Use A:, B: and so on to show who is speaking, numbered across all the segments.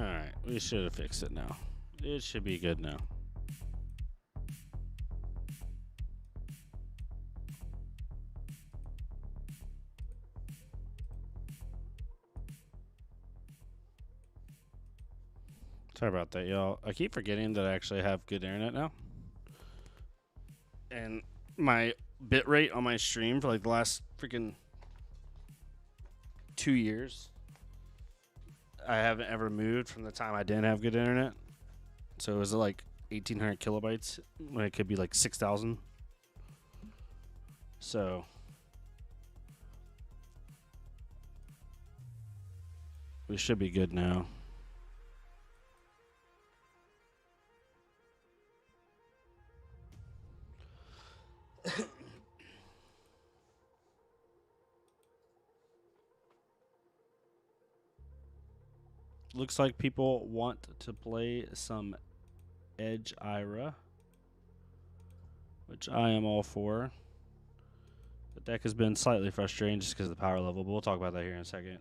A: Alright, we should have fixed it now. It should be good now. Sorry about that, y'all. I keep forgetting that I actually have good internet now. And my bitrate on my stream for like the last freaking 2 years, I haven't ever moved from the time I didn't have good internet. So it was like 1,800 kilobytes when it could be like 6,000. So we should be good now. Looks like people want to play some Edge Ira, which I am all for. The deck has been slightly frustrating just because of the power level, but we'll talk about that here in a second.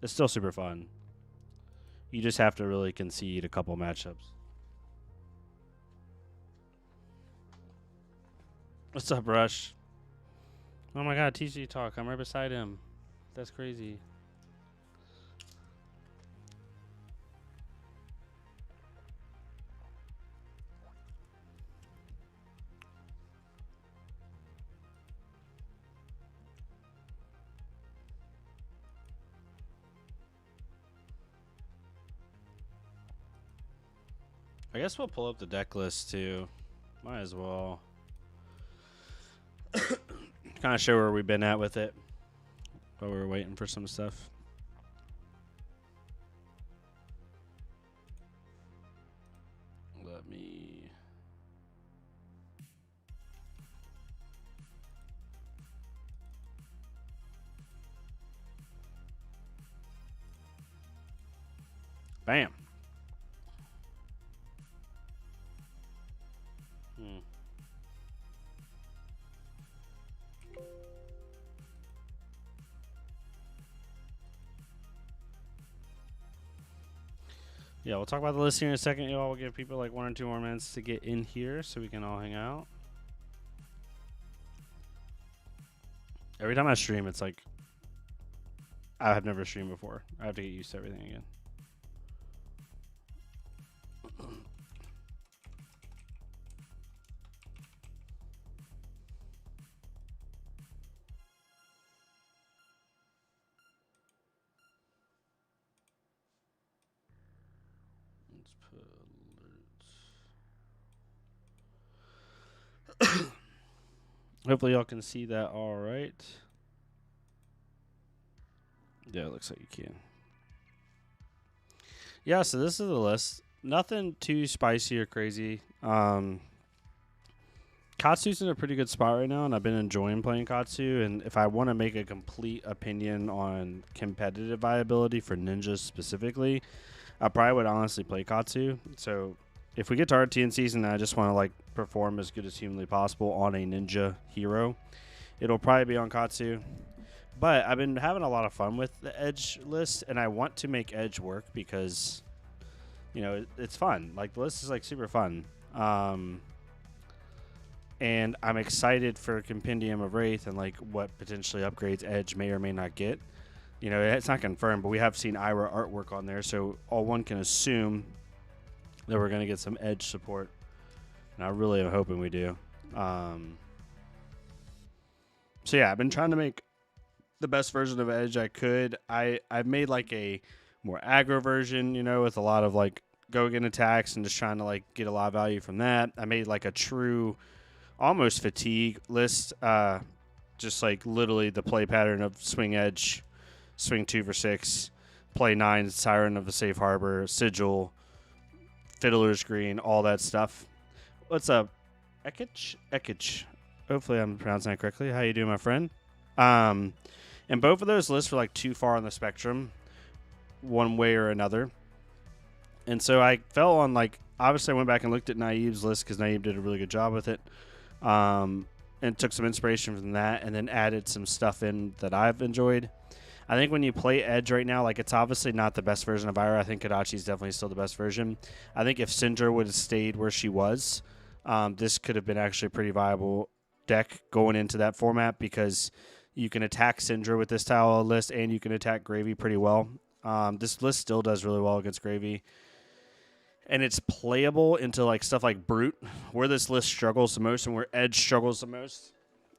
A: It's still super fun. You just have to really concede a couple matchups. What's up, Rush? Oh my god, TC Talk. I'm right beside him. That's crazy. I guess we'll pull up the deck list too. Might as well. Kind of show where we've been at with it while we were waiting for some stuff. Let me. Bam. Yeah, we'll talk about the list here in a second. Y'all will give people like 1 or 2 more minutes to get in here so we can all hang out. Every time I stream, it's like I have never streamed before. I have to get used to everything again. Hopefully y'all can see that all right. Yeah, it looks like you can. Yeah, so this is the list. Nothing too spicy or crazy. Katsu's in a pretty good spot right now, and I've been enjoying playing Katsu. And if I want to make a complete opinion on competitive viability for ninjas specifically, I probably would honestly play Katsu. So if we get to RTN season and I just want to like perform as good as humanly possible on a ninja hero, it'll probably be on Katsu. But I've been having a lot of fun with the Edge list, and I want to make Edge work because, you know, it's fun. Like, the list is like super fun. And I'm excited for Compendium of Wraith and like what potentially upgrades Edge may or may not get. You know, it's not confirmed, but we have seen Ira artwork on there, so all one can assume that we're going to get some Edge support. And I really am hoping we do. So yeah, I've been trying to make the best version of Edge I could. I've made like a more aggro version, you know, with a lot of like go-again attacks and just trying to like get a lot of value from that. I made like a true almost fatigue list, just like literally the play pattern of swing Edge, swing 2 for 6, play 9, Siren of the Safe Harbor, Sigil, Fiddler's Green, all that stuff. What's up, Ekich? Hopefully I'm pronouncing that correctly. How you doing, my friend? And both of those lists were like too far on the spectrum, one way or another. And so I fell on like, obviously I went back and looked at Naive's list because Naive did a really good job with it. And took some inspiration from that and then added some stuff in that I've enjoyed. I think when you play Edge right now, like it's obviously not the best version of Ira. I think Kadachi is definitely still the best version. I think if Syndra would have stayed where she was, this could have been actually a pretty viable deck going into that format because you can attack Syndra with this style of list and you can attack Gravy pretty well. This list still does really well against Gravy. And it's playable into like stuff like Brute. Where this list struggles the most and where Edge struggles the most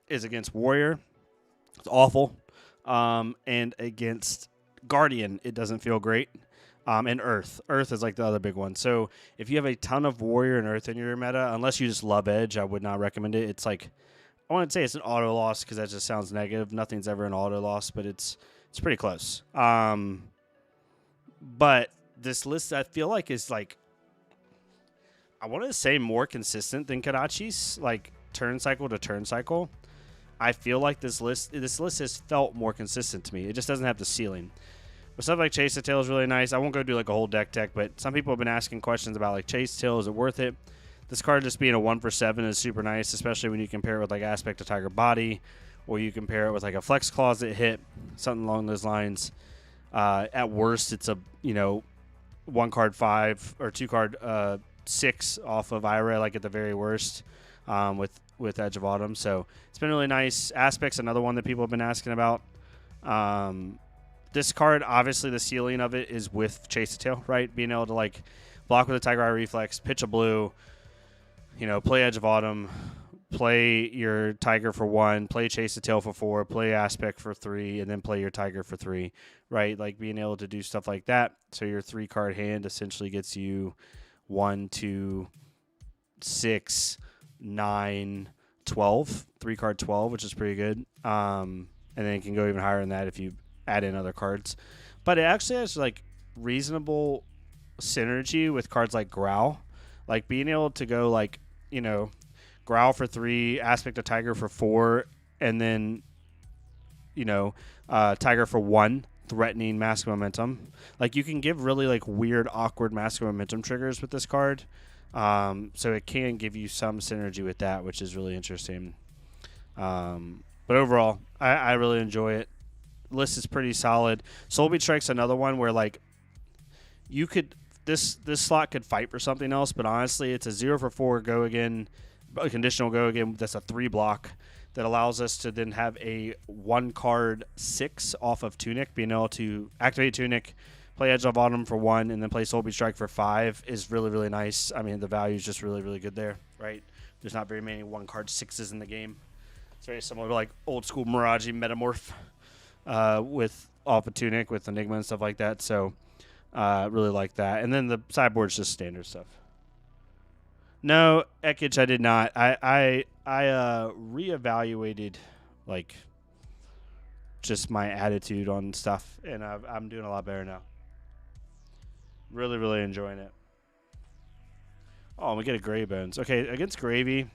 A: is against Warrior. It's awful. And against Guardian, it doesn't feel great. And Earth. Earth is like the other big one. So if you have a ton of Warrior and Earth in your meta, unless you just love Edge, I would not recommend it. It's like, I wouldn't say it's an auto loss because that just sounds negative. Nothing's ever an auto loss, but it's pretty close. But this list, I feel like, is like, I want to say more consistent than Kadachi's, like turn cycle to turn cycle. I feel like this list has felt more consistent to me. It just doesn't have the ceiling. But stuff like Chase the Tail is really nice. I won't go do like a whole deck tech, but some people have been asking questions about like Chase Tail. Is it worth it? This card just being a 1-for-7 is super nice, especially when you compare it with like Aspect of Tiger Body, or you compare it with like a Flex Closet hit, something along those lines. At worst, it's a 1-card 5 or 2-card 6 off of Ira, like at the very worst, with Edge of Autumn. So it's been really nice. Aspect's another one that people have been asking about. This card, obviously, the ceiling of it is with Chase the Tail, right? Being able to like block with a Tiger Eye Reflex, pitch a blue, play Edge of Autumn, play your Tiger for 1, play Chase the Tail for 4, play Aspect for 3, and then play your Tiger for 3, right? Like being able to do stuff like that. So your 3-card hand essentially gets you 1, 2, 6, 9, 12, 3-card 12, which is pretty good. And then it can go even higher than that if you add in other cards. But it actually has like reasonable synergy with cards like Growl. Like being able to go like, Growl for 3, Aspect of Tiger for 4, and then, Tiger for 1, threatening Mask Momentum. Like you can give really like weird, awkward Mask Momentum triggers with this card. So it can give you some synergy with that, which is really interesting. But overall, I really enjoy it. List is pretty solid. Soul Beat Strike's another one where like you could this slot could fight for something else, but honestly, it's a 0-for-4 go again, a conditional go again. That's a 3-block that allows us to then have a 1-card 6 off of Tunic, being able to activate Tunic, play Edge of Autumn for 1, and then play Soul Beat Strike for 5 is really, really nice. I mean, the value is just really, really good there, right? There's not very many 1-card 6s in the game. It's very similar to like old school Mirage Metamorph with off of Tunic with Enigma and stuff like that. So really like that. And then the sideboard's just standard stuff. No, Ekich, I did not. I reevaluated like just my attitude on stuff, and I'm doing a lot better now. Really, really enjoying it. Oh, we get a Gray Bones. Okay, against Gravy.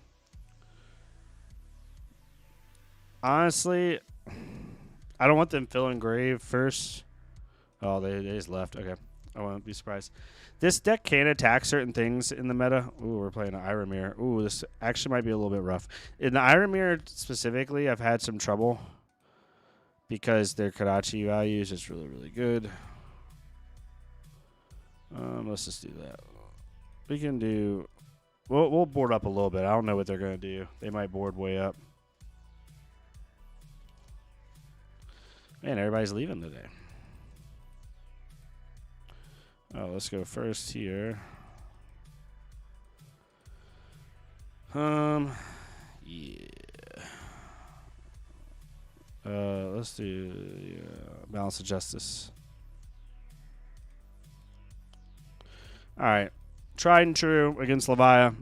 A: Honestly, I don't want them filling Grave first. Oh, they just left. Okay. I won't be surprised. This deck can attack certain things in the meta. Ooh, we're playing an Ira Mirror. Ooh, this actually might be a little bit rough. In the Ira Mirror specifically, I've had some trouble because their Kadachi value is just really, really good. Let's just do that. We can do... We'll board up a little bit. I don't know what they're going to do. They might board way up. Man, everybody's leaving today. Oh, let's go first here. Yeah. Let's do Balance of Justice. All right. Tried and true against Levia.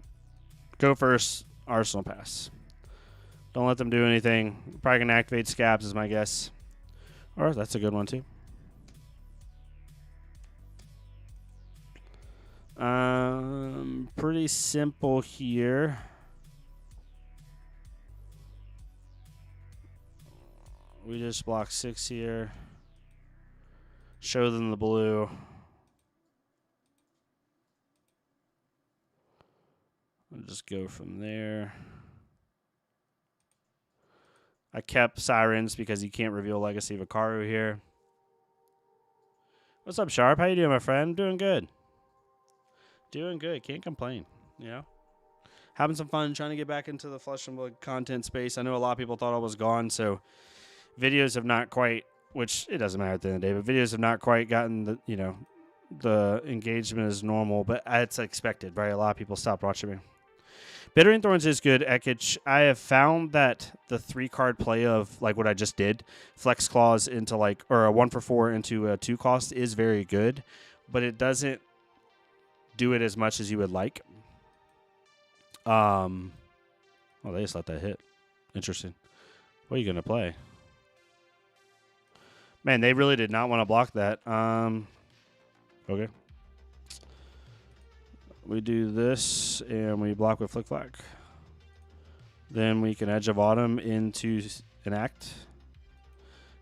A: Go first. Arsenal pass. Don't let them do anything. Probably going to activate Scabs is my guess. Or that's a good one too. Pretty simple here. We just block 6 here. Show them the blue. I'll just go from there. I kept Sirens because you can't reveal Legacy of Ikaru here. What's up, Sharp? How you doing, my friend? Doing good. Doing good. Can't complain. You know? Having some fun trying to get back into the Flesh and Blood content space. I know a lot of people thought I was gone, so videos have not quite, which it doesn't matter at the end of the day, but videos have not quite gotten the, the engagement is normal, but it's expected, right? A lot of people stopped watching me. Bittering Thorns is good, Ekich. I have found that the 3-card play of like what I just did, Flex Claws into or a 1 for 4 into a 2 cost is very good, but it doesn't do it as much as you would like. Well, they just let that hit. Interesting. What are you gonna play? Man, they really did not want to block that. Okay. We do this, and we block with Flick Flack. Then we can Edge of Autumn into an act.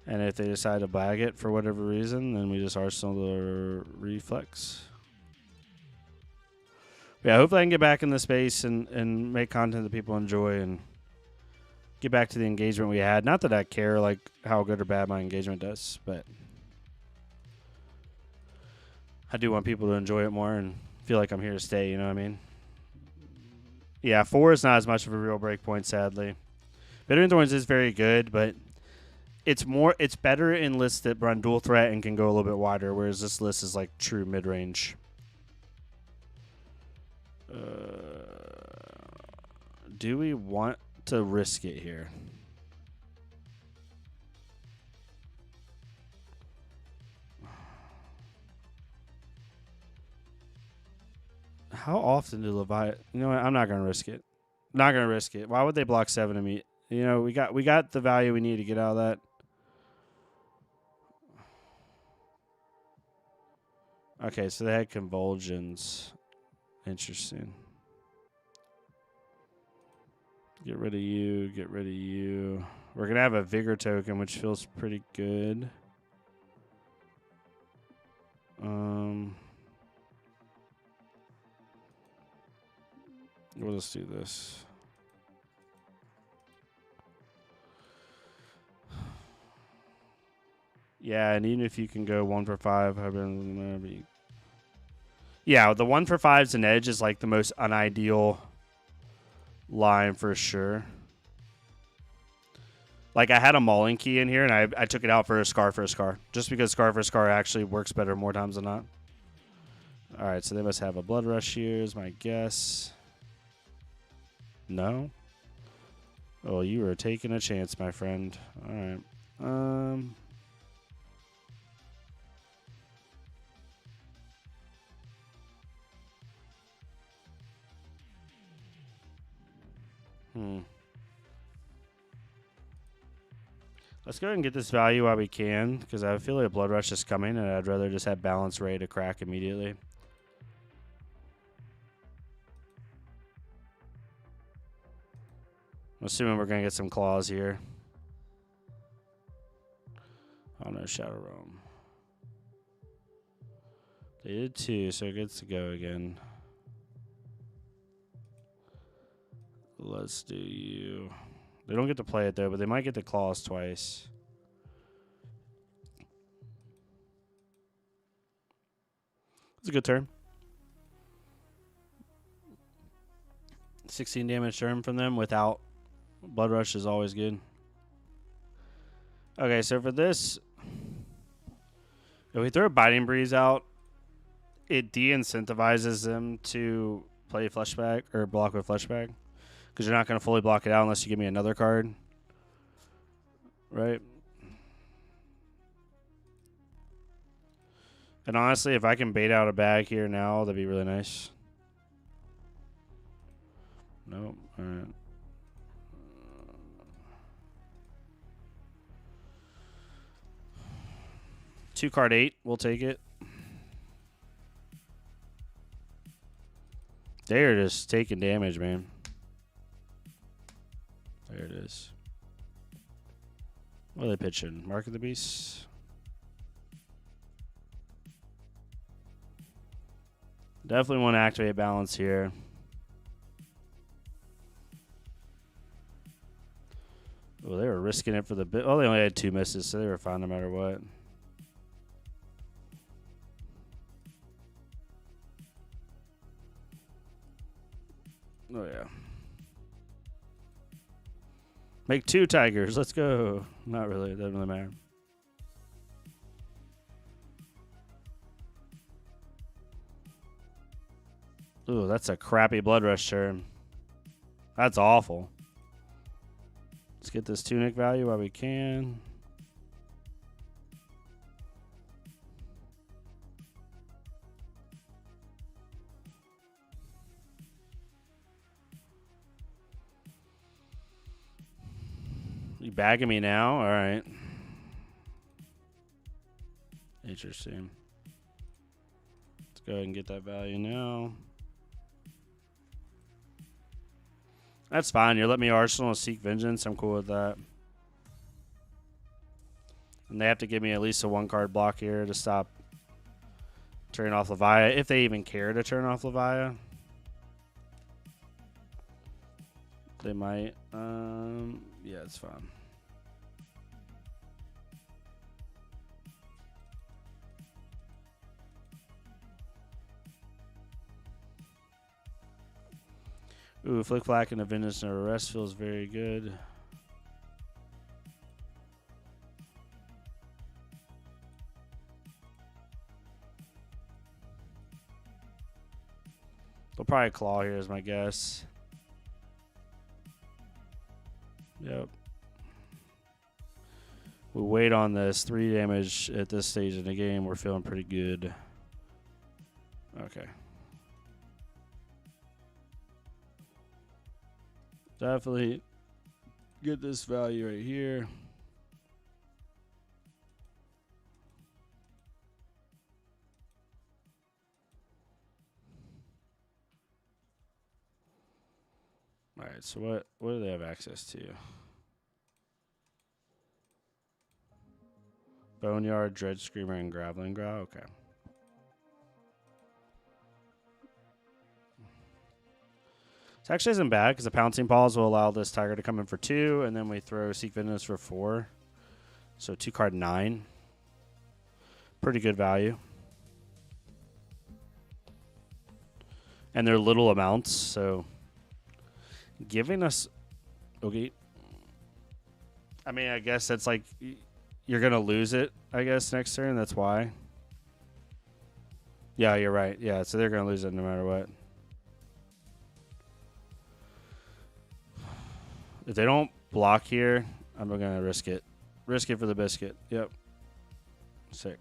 A: And if they decide to bag it for whatever reason, then we just Arsenal the Reflex. Yeah, hopefully I can get back in the space and make content that people enjoy and get back to the engagement we had. Not that I care like how good or bad my engagement does, but I do want people to enjoy it more and feel like I'm here to stay, you know what I mean? Yeah, 4 is not as much of a real breakpoint, sadly. Bittering Thorns is very good, but it's better in lists that run dual threat and can go a little bit wider, whereas this list is like true mid-range. Do we want to risk it here? How often do Leviathan? You know what? I'm not gonna risk it. Not gonna risk it. Why would they block 7 of me? You know, we got the value we need to get out of that. Okay, so they had convulsions. Interesting. Get rid of you. Get rid of you. We're gonna have a vigor token, which feels pretty good. We'll just do this. Yeah, and even if you can go 1 for 5, yeah, the 1 for 5's an edge is like the most unideal line for sure. Like I had a mauling key in here, and I took it out for a scar, just because scar for scar actually works better more times than not. All right, so they must have a blood rush here, is my guess. No. Oh, you were taking a chance, my friend. All right. Let's go ahead and get this value while we can, because I feel like a blood rush is coming, and I'd rather just have balance ready to crack immediately. I'm assuming we're going to get some claws here. Oh no, Shadow Realm. They did 2, so it gets to go again. Let's do you. They don't get to play it though, but they might get the claws twice. It's a good turn. 16 damage turn from them without blood rush is always good. Okay, so for this, if we throw Biting Breeze out, it de-incentivizes them to play Fleshback or block with Fleshback, because you're not going to fully block it out unless you give me another card. Right? And honestly, if I can bait out a bag here now, that'd be really nice. Nope. All right. 2-card 8. We'll take it. They are just taking damage, man. There it is. What are they pitching? Mark of the Beast? Definitely want to activate balance here. Well, they were risking it for the bit. Oh, they only had 2 misses, so they were fine no matter what. Oh, yeah. Make 2 tigers. Let's go. Not really. It doesn't really matter. Ooh, that's a crappy Blood Rush turn. That's awful. Let's get this tunic value while we can. You bagging me now? All right. Interesting. Let's go ahead and get that value now. That's fine. You're letting me Arsenal and Seek Vengeance. I'm cool with that. And they have to give me at least a 1-card block here to stop turning off Levia, if they even care to turn off Levia. They might. Yeah, it's fine. Ooh, Flick Flack and a Vengeance and Arrest feels very good. They'll probably claw here is my guess. Yep. We wait on this. 3 damage at this stage in the game. We're feeling pretty good. Okay. Definitely get this value right here. All right, so what do they have access to? Boneyard, Dread Screamer, and Graveling Growl? Okay. This actually isn't bad because the Pouncing Paws will allow this Tiger to come in for 2, and then we throw Seek Vengeance for 4. So 2-card 9. Pretty good value. And they're little amounts, so giving us... Okay. I mean, I guess that's like... You're going to lose it, I guess, next turn. That's why. Yeah, you're right. Yeah, so they're going to lose it no matter what. If they don't block here, I'm going to risk it. Risk it for the biscuit. Yep. Sick.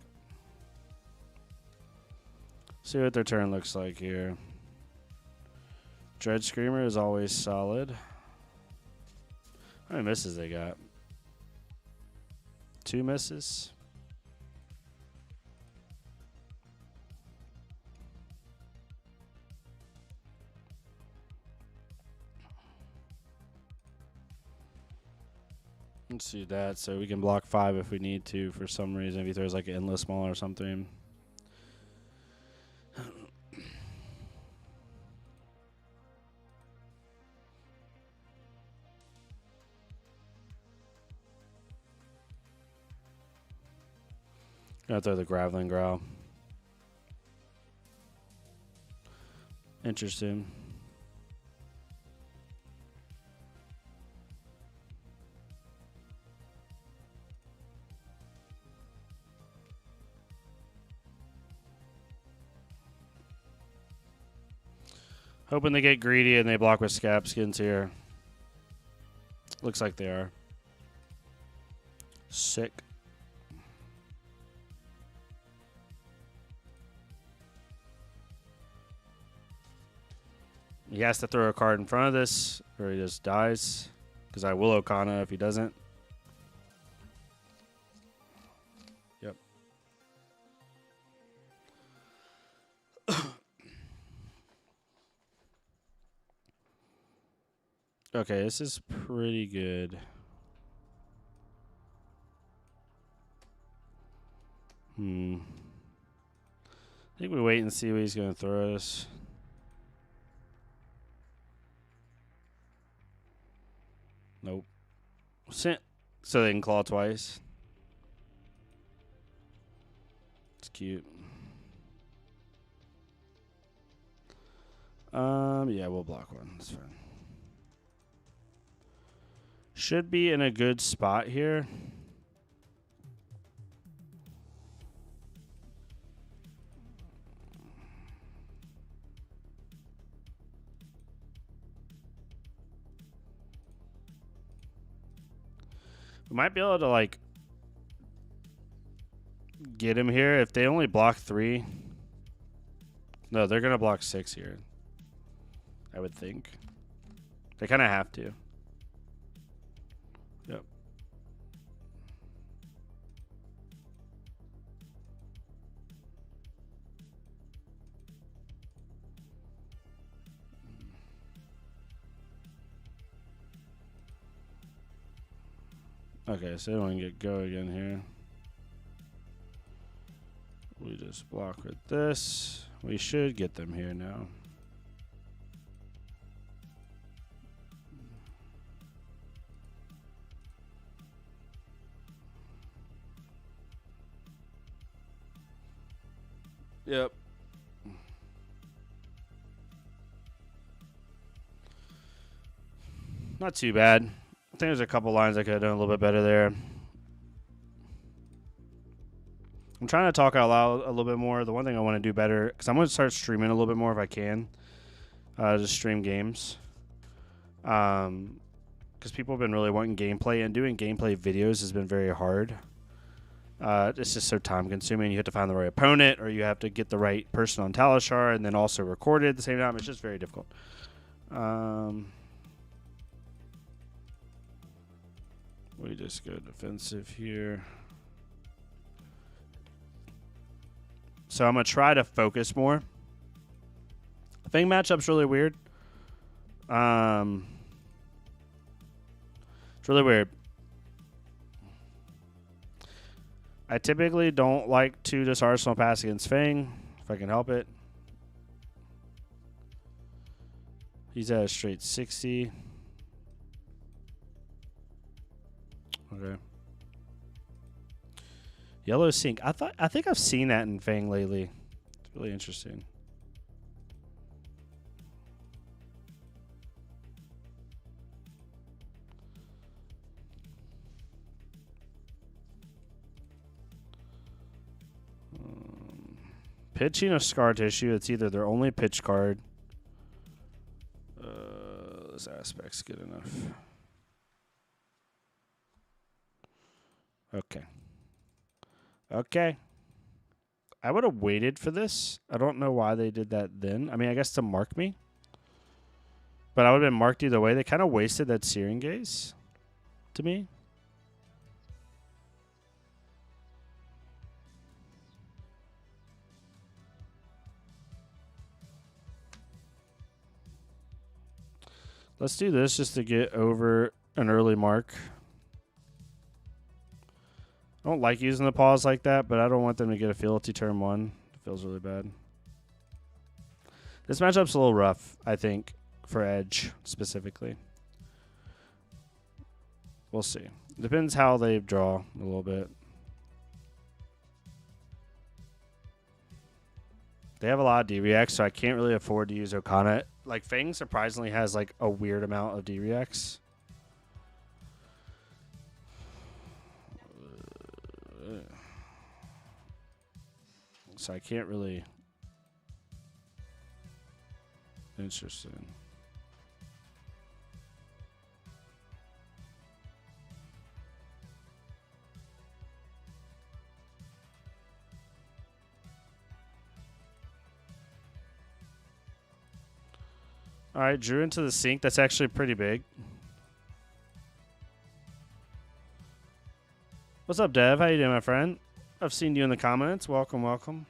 A: See what their turn looks like here. Dread Screamer is always solid. How many misses they got? 2 misses. Let's do that so we can block 5 if we need to for some reason. If he throws like an Endless Maul or something. Gonna throw the Graveling Growl. Interesting. Hoping they get greedy and they block with Scab Skins here. Looks like they are. Sick. He has to throw a card in front of this or he just dies. Because I will Okana if he doesn't. Yep. Okay, this is pretty good. I think we wait and see what he's going to throw us. Nope. So they can claw twice. It's cute. Yeah, we'll block one. That's fine. Should be in a good spot here. We might be able to, like, get him here. If they only block 3. No, they're going to block 6 here. I would think. They kind of have to. Yep. Okay, so they don't get go again here. We just block with this. We should get them here now. Yep. Not too bad. I think there's a couple lines I could have done a little bit better there. I'm trying to talk out loud a little bit more. The one thing I want to do better, because I'm going to start streaming a little bit more if I can. Just stream games. Because people have been really wanting gameplay, and doing gameplay videos has been very hard. It's just so time consuming. You have to find the right opponent, or you have to get the right person on Talishar and then also record it at the same time. It's just very difficult. We just go defensive here. So I'm going to try to focus more. Fang matchup's really weird. It's really weird. I typically don't like to just Arsenal pass against Fang, if I can help it. He's at a straight 60. Okay. Yellow Sync. I think I've seen that in Fang lately. It's really interesting. Pitching a Scar Tissue. It's either their only pitch card. This aspect's good enough. Okay. Okay. I would have waited for this. I don't know why they did that then. I mean, I guess to mark me. But I would have been marked either way. They kind of wasted that Searing Gaze to me. Let's do this just to get over an early mark. I don't like using the pause like that, but I don't want them to get a fealty turn 1. It feels really bad. This matchup's a little rough, I think, for Edge specifically. We'll see. Depends how they draw a little bit. They have a lot of D-Reacts, so I can't really afford to use Okana. Like, Fang surprisingly has, like, a weird amount of D-Reacts. So I can't really... Interesting. All right, drew into the sink. That's actually pretty big. What's up, Dev? How you doing, my friend? I've seen you in the comments. Welcome, welcome.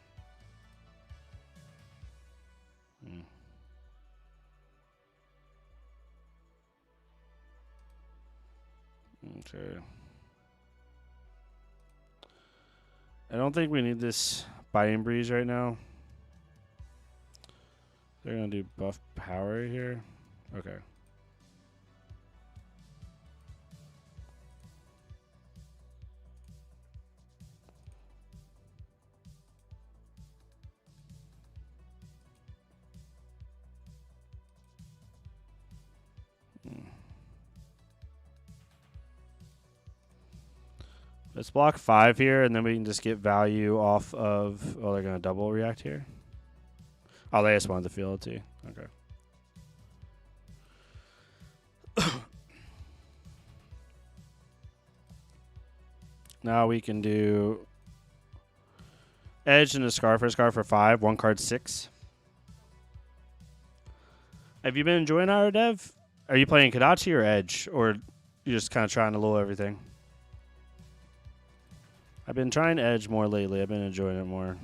A: Okay. I don't think we need this Biting Breeze right now. They're going to do buff power here. Okay. Let's block 5 here, and then we can just get value off of... Oh, they're going to double react here? Oh, they just wanted the fealty. Okay. Now we can do... Edge and a Scar for 5. 1 card 6. Have you been enjoying our dev? Are you playing Kadachi or Edge? Or you just kind of trying to lure everything? I've been trying Edge more lately. I've been enjoying it more.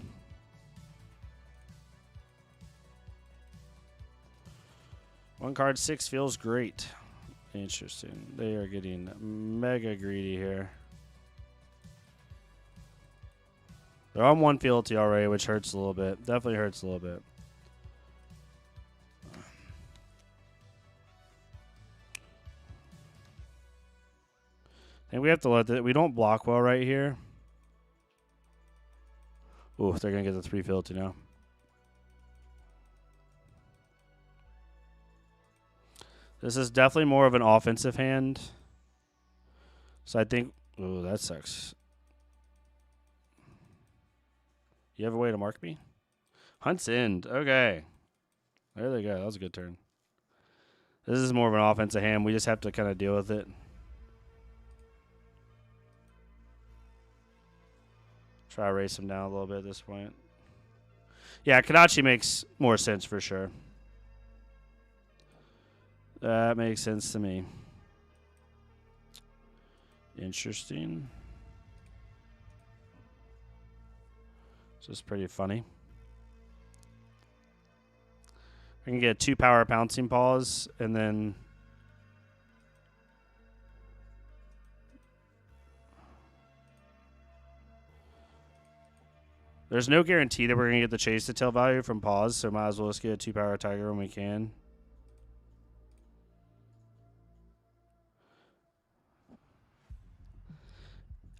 A: One card 6 feels great. Interesting. They are getting mega greedy here. They're on 1 fealty already, which hurts a little bit. Definitely hurts a little bit. I think we have to let that. We don't block well right here. Ooh, they're going to get the 3 fealty now. This is definitely more of an offensive hand. So I think... Ooh, that sucks. You have a way to mark me? Hunt's End. Okay. There they go. That was a good turn. This is more of an offensive hand. We just have to kind of deal with it. Try to race him down a little bit at this point. Yeah, Kadachi makes more sense for sure. That makes sense to me. Interesting. This is pretty funny. I can get 2 power pouncing paws and then... There's no guarantee that we're going to get the chase to tail value from paws, so might as well just get a 2 power tiger when we can.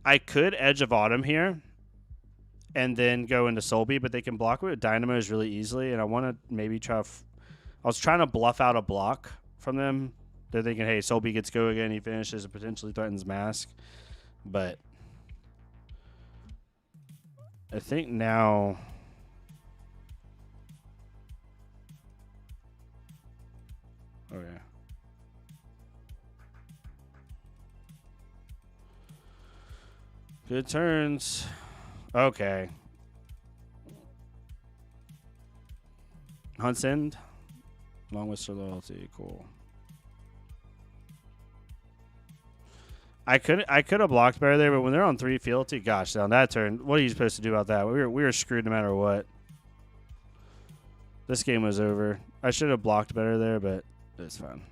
A: I could Edge of Autumn here and then go into Soulbeat, but they can block with Dynamos really easily, and I want to maybe try... I was trying to bluff out a block from them. They're thinking, hey, Soulbeat gets go again, he finishes and potentially threatens Mask. But... I think now... Okay. Good turns. Okay. Hunt's End. Long Whisper Loyalty. Cool. I could have blocked better there, but when they're on 3 fealty, gosh, on that turn, what are you supposed to do about that? We were screwed no matter what. This game was over. I should have blocked better there, but it's fine.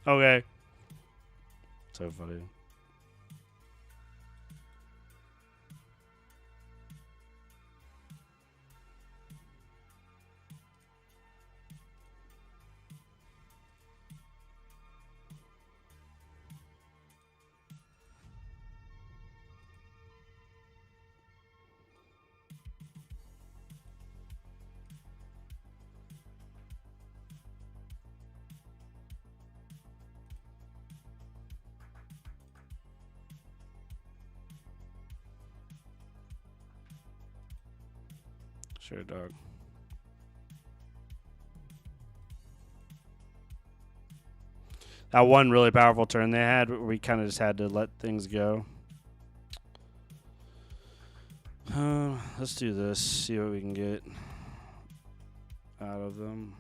A: Okay. So funny. Sure, dog. That one really powerful turn they had, we kind of just had to let things go. Let's do this. See what we can get out of them.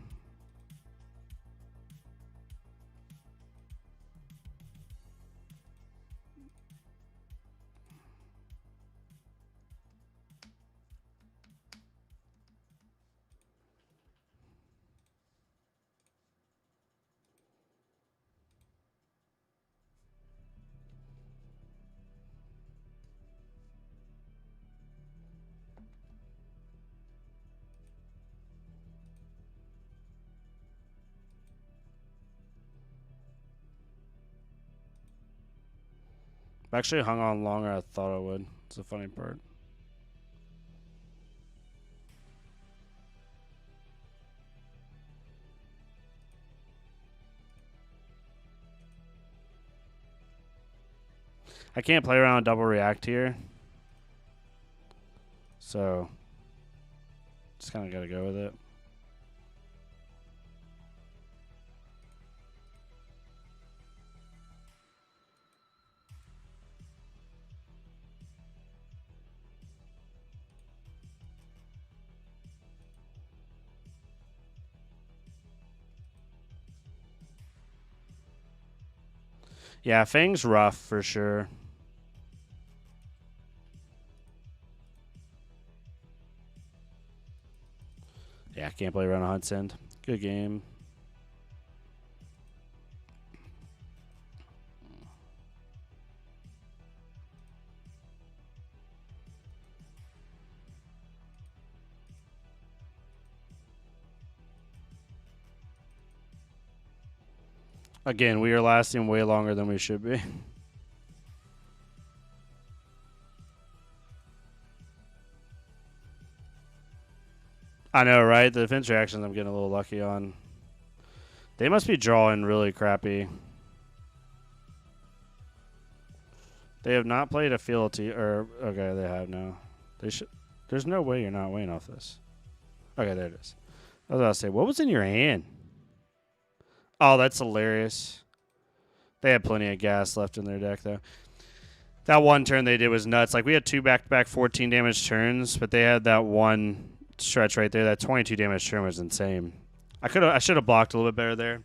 A: I actually hung on longer than I thought I would. It's the funny part. I can't play around double react here. So, just kind of got to go with it. Yeah, Fang's rough for sure. Yeah, can't play around a Hunt's End. Good game. Again, we are lasting way longer than we should be. I know, right? The defense reactions I'm getting a little lucky on. They must be drawing really crappy. They have not played a fealty, or okay, they have now. They should. There's no way you're not winning off this. Okay, there it is. I was about to say, what was in your hand? Oh, that's hilarious. They had plenty of gas left in their deck, though. That one turn they did was nuts. Like, we had 2 back-to-back 14 damage turns, but they had that one stretch right there. That 22 damage turn was insane. I should have blocked a little bit better there.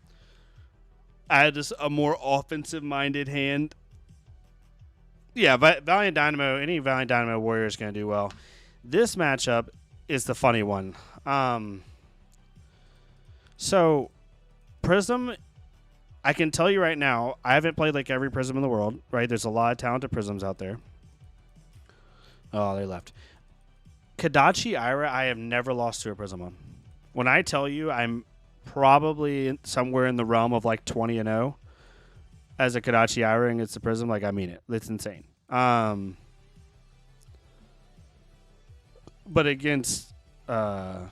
A: I had just a more offensive-minded hand. Yeah, but Valiant Dynamo, any Valiant Dynamo warrior is going to do well. This matchup is the funny one. So, Prism, I can tell you right now, I haven't played like every Prism in the world, right? There's a lot of talented Prisms out there. Oh, they left. Kadachi Ira, I have never lost to a Prism on. When I tell you I'm probably somewhere in the realm of like 20-0 as a Kadachi Ira against the Prism, like I mean it. It's insane. But against on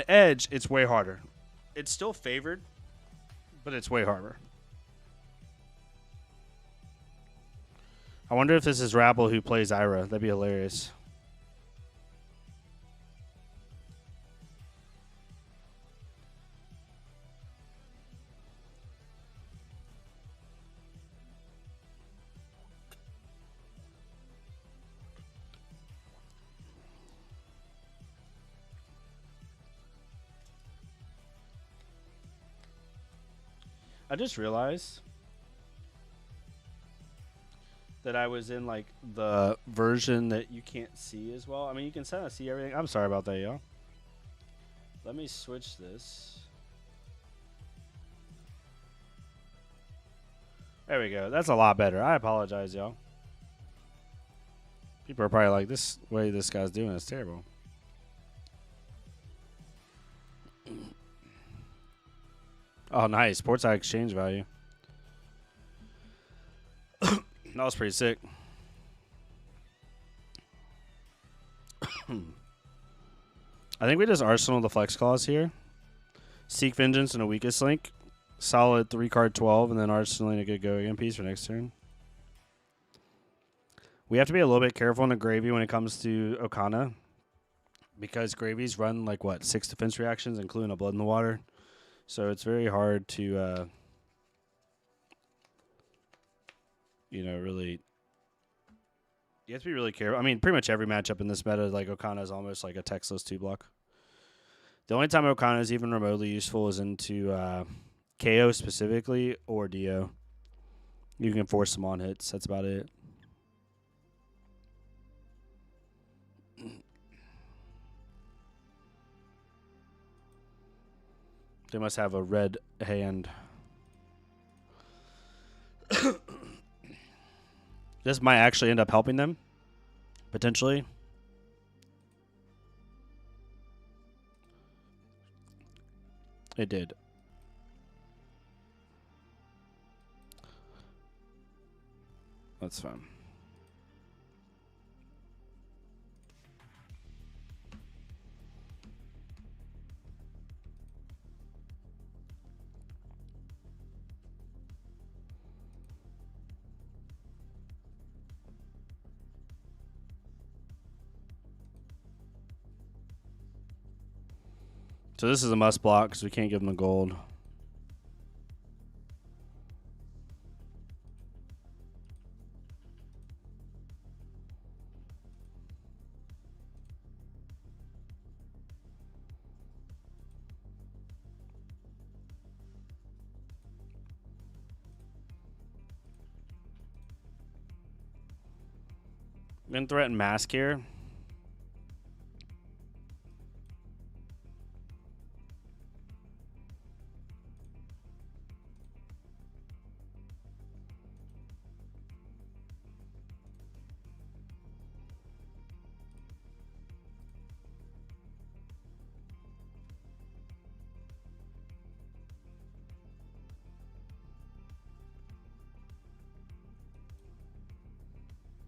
A: Edge, it's way harder. It's still favored, but it's way harder. I wonder if this is Rabble who plays Ira. That'd be hilarious. I just realized that I was in like the version that you can't see as well. I mean, you can kind of see everything. I'm sorry about that, y'all. Let me switch this. There we go. That's a lot better. I apologize, y'all. People are probably like, this way this guy's doing is terrible. Oh, nice. Sportside exchange value. That was pretty sick. I think we just Arsenal the flex clause here. Seek Vengeance and a Weakest Link. Solid 3-card 12, and then Arsenal a good go again piece for next turn. We have to be a little bit careful in the Gravy when it comes to Okana. Because Gravies run like, what, 6 defense reactions, including a Blood in the Water. So it's very hard to, really You have to be really careful. I mean, pretty much every matchup in this meta, like Okana is almost like a textless 2 block. The only time Okana is even remotely useful is into KO specifically or Dio. You can force them on hits. That's about it. They must have a red hand. This might actually end up helping them, potentially. It did. That's fine. So this is a must block because we can't give them the gold. Been threatened mask here.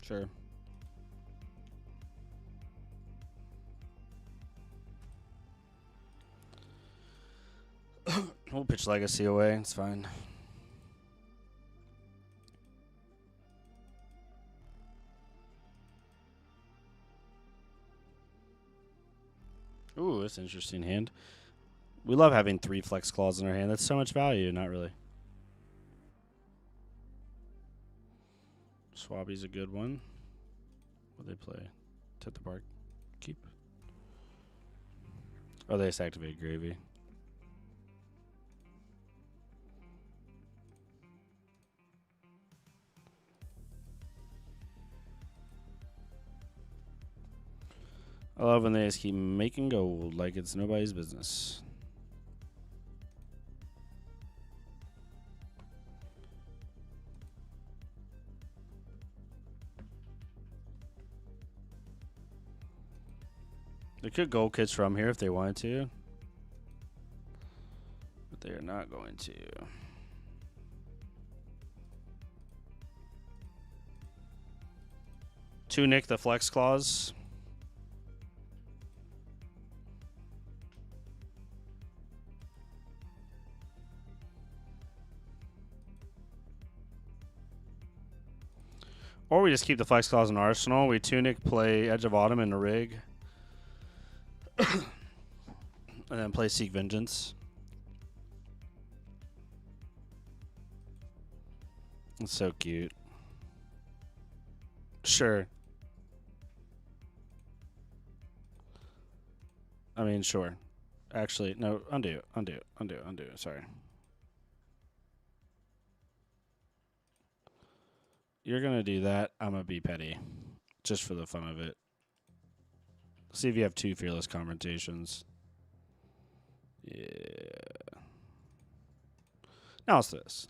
A: Sure. We'll pitch Legacy away. It's fine. Ooh, that's an interesting hand. We love having 3 flex claws in our hand. That's so much value. Not really. Swabby's a good one. What they play? Tip the park. Keep. Oh, they just activate Gravy. I love when they just keep making gold like it's nobody's business. They could gold kits from here if they wanted to. But they are not going to. Tunic the flex claws. Or we just keep the flex claws in Arsenal. We Tunic, play Edge of Autumn in the rig. And then play Seek Vengeance. It's so cute. Sure. I mean, sure. Actually, no, undo. Sorry. You're going to do that. I'm going to be petty. Just for the fun of it. See if you have 2 fearless confrontations. Yeah. Now it's this.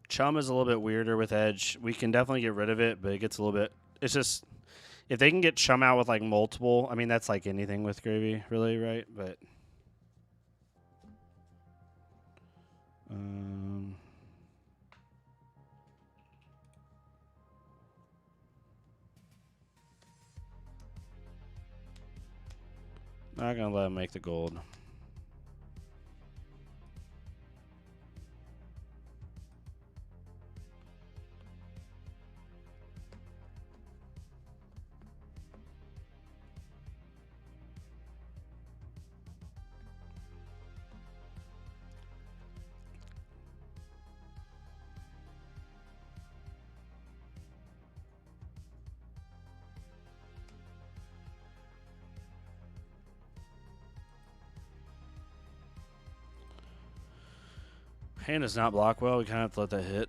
A: Chum is a little bit weirder with Edge. We can definitely get rid of it, but it gets a little bit... It's just... If they can get Chum out with, like, multiple... I mean, that's like anything with Gravy, really, right? But... Not going to let him make the gold. Hand does not block well. We kind of have to let that hit.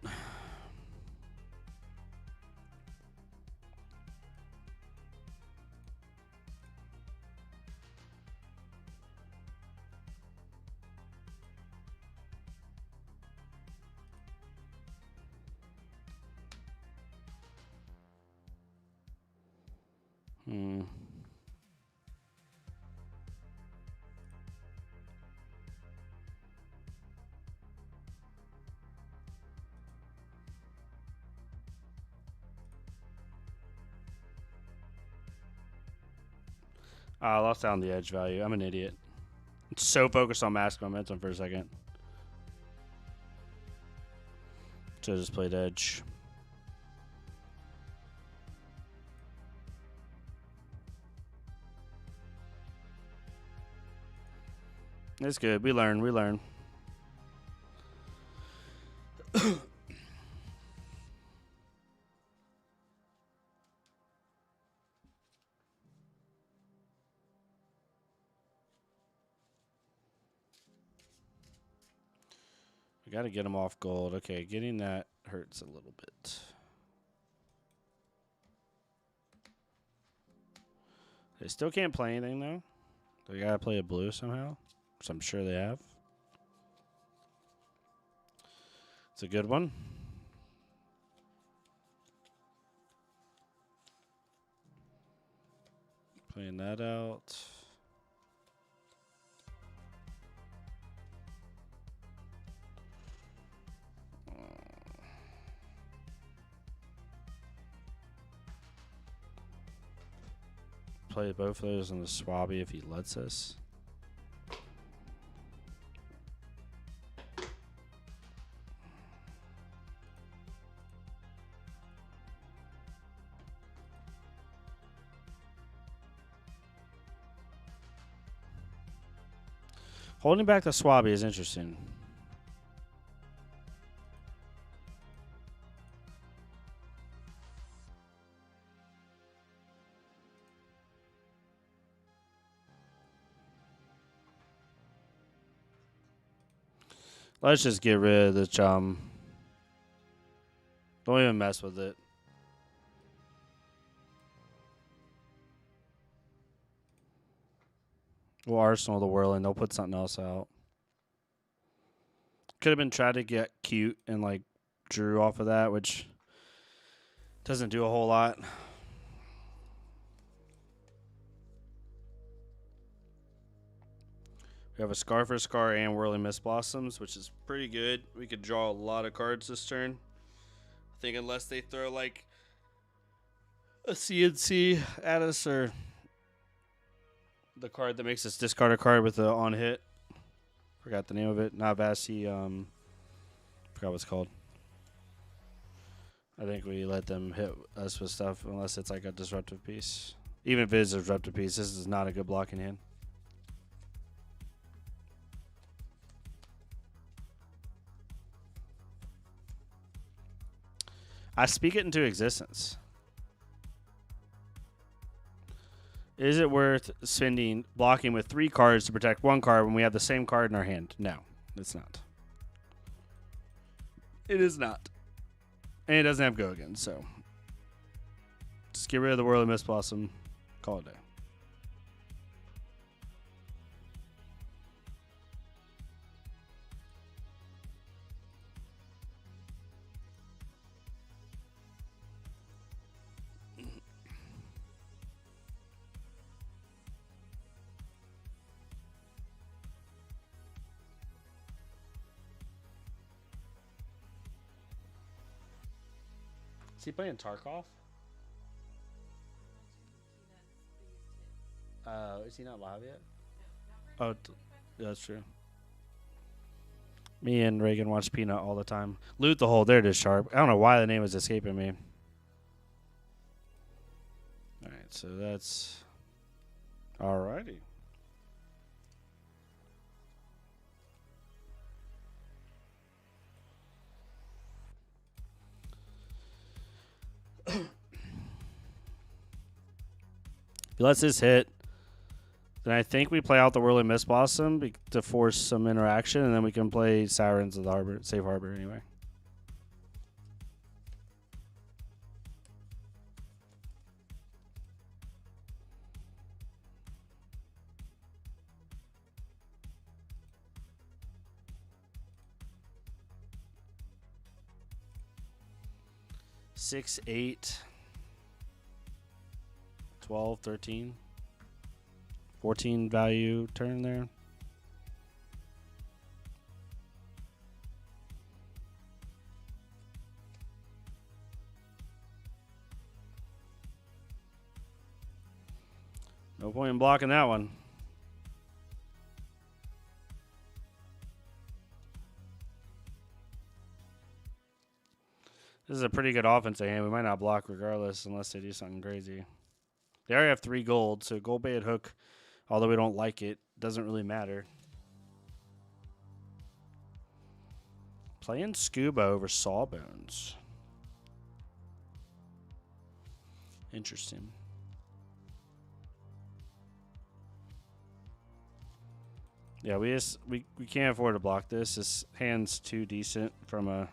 A: I lost out on the edge value. I'm an idiot. I'm so focused on mask momentum for a second. So I just played edge. It's good. We learn. We learn. We got to get him off gold. Okay, getting that hurts a little bit. They still can't play anything, though. They got to play a blue somehow, which I'm sure they have. It's a good one. Playing that out. Play both of those on the Swabby if he lets us. Holding back the Swabby is interesting. Let's just get rid of the chum. Don't even mess with it. We'll Arsenal the Whirling. They'll put something else out. Could have been trying to get cute and like drew off of that, which doesn't do a whole lot. We have a Scar for Scar and Whirling Mist Blossoms, which is pretty good. We could draw a lot of cards this turn. I think unless they throw like a CNC at us or the card that makes us discard a card with the on hit. Forgot the name of it. Not Vasi. Forgot what it's called. I think we let them hit us with stuff unless it's like a disruptive piece. Even if it is a disruptive piece, this is not a good blocking hand. I speak it into existence. Is it worth spending blocking with 3 cards to protect 1 card when we have the same card in our hand? No, it's not. It is not. And it doesn't have go again, so just get rid of the Whirling Mist Blossom. Call it a day. Is he playing Tarkov? Is he not live yet? Oh, that's true. Me and Reagan watch Peanut all the time. Loot the hole. There it is, Sharp. I don't know why the name is escaping me. All right, so that's... Alrighty. He lets this hit. Then I think we play out the Whirling Mist Blossom to force some interaction, and then we can play Sirens of the Harbor, Safe Harbor anyway. Six, 8, 12, 13, 14 value turn there. No point in blocking that one. This is a pretty good offensive hand. We might not block regardless unless they do something crazy. They already have 3 gold, so gold baited hook, although we don't like it, doesn't really matter. Playing Scuba over Sawbones. Interesting. Yeah, we can't afford to block this. This hand's too decent from a...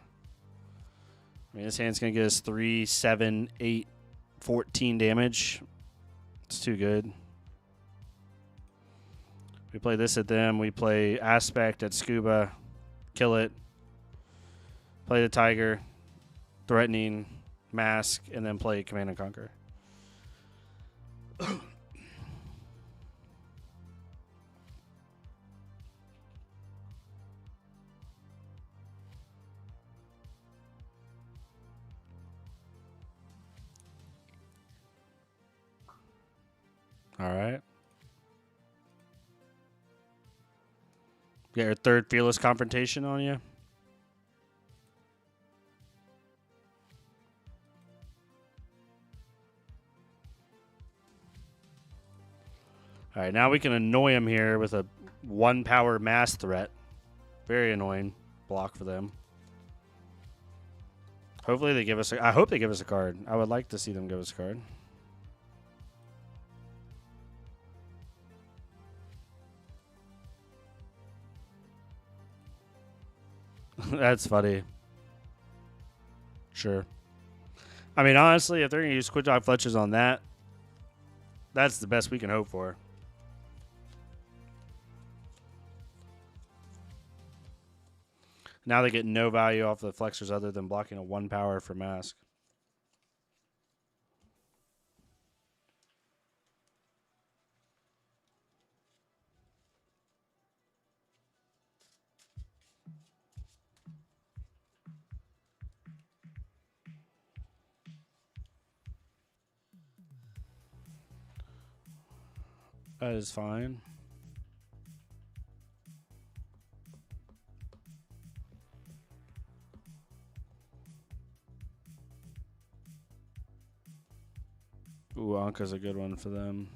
A: I mean, this hand's going to get us 3, 7, 8, 14 damage. It's too good. We play this at them. We play Aspect at Scuba. Kill it. Play the Tiger. Threatening. Mask. And then play Command and Conquer. All right. Get your 3rd Fearless Confrontation on you. All right, now we can annoy him here with a 1 power mass threat. Very annoying block for them. Hopefully they give us I hope they give us a card. I would like to see them give us a card. That's funny. Sure. I mean, honestly, if they're going to use Quick Dog Fletchers on that, that's the best we can hope for. Now they get no value off the Flexors other than blocking a 1 power for Mask. That is fine. Ooh, Anka's a good one for them.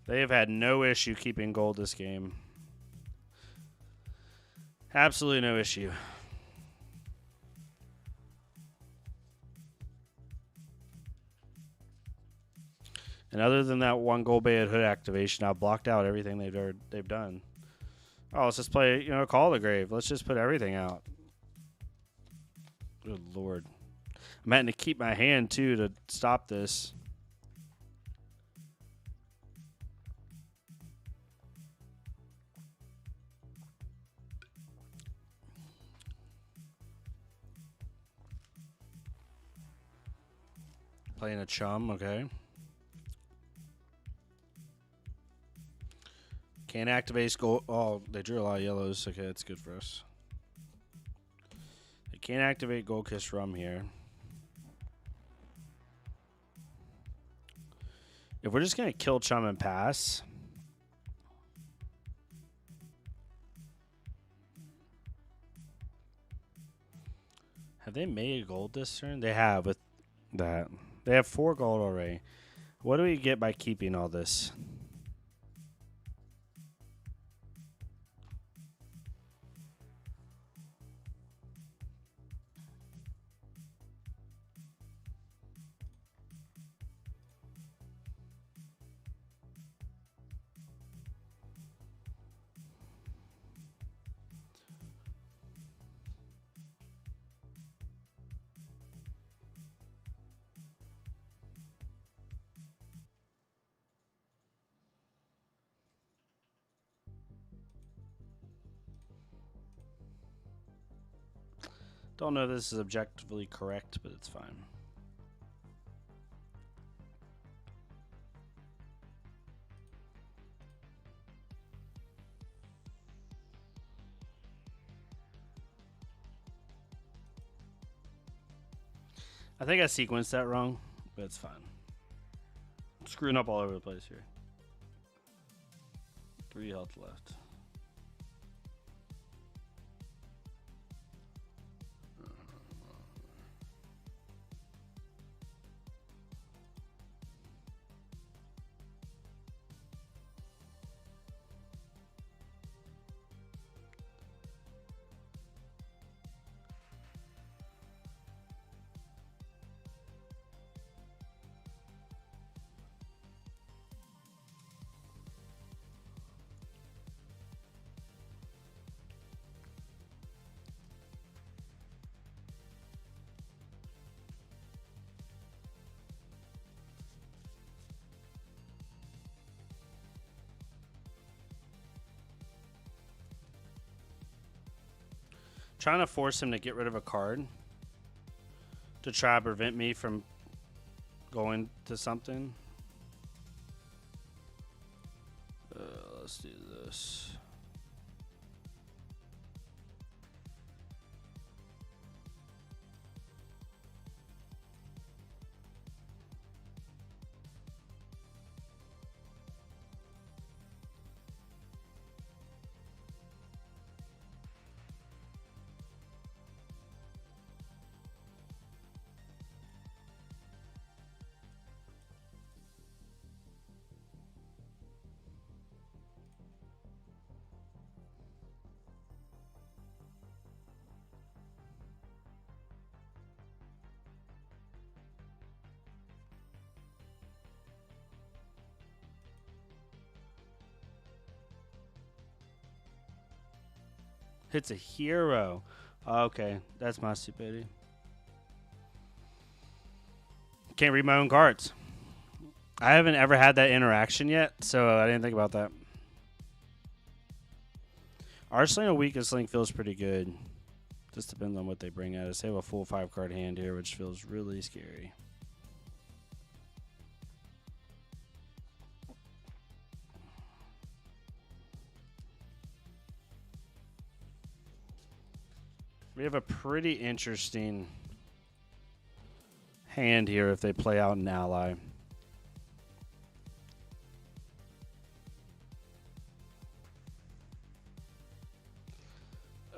A: They have had no issue keeping gold this game. Absolutely no issue. And other than that 1 gold baited hood activation, I've blocked out everything they've done. Oh, let's just play, Call of the Grave. Let's just put everything out. Good Lord. I'm having to keep my hand, too, to stop this. Playing a chum, okay. Can't activate gold. Oh, they drew a lot of yellows. Okay, that's good for us. They can't activate Gold Kiss Rum here. If we're just going to kill Chum and pass. Have they made gold this turn? They have with that. They have 4 gold already. What do we get by keeping all this? Don't know if this is objectively correct, but it's fine. I think I sequenced that wrong, but it's fine. I'm screwing up all over the place here. 3 health left. Trying to force him to get rid of a card to try to prevent me from going to something. Let's do this. Hits a hero. Okay, that's my stupidity. Can't read my own cards. I haven't ever had that interaction yet, so I didn't think about that. Arsenal Weakest Link feels pretty good. Just depends on what they bring at us. They have a full 5-card hand here, which feels really scary. We have a pretty interesting hand here if they play out an ally.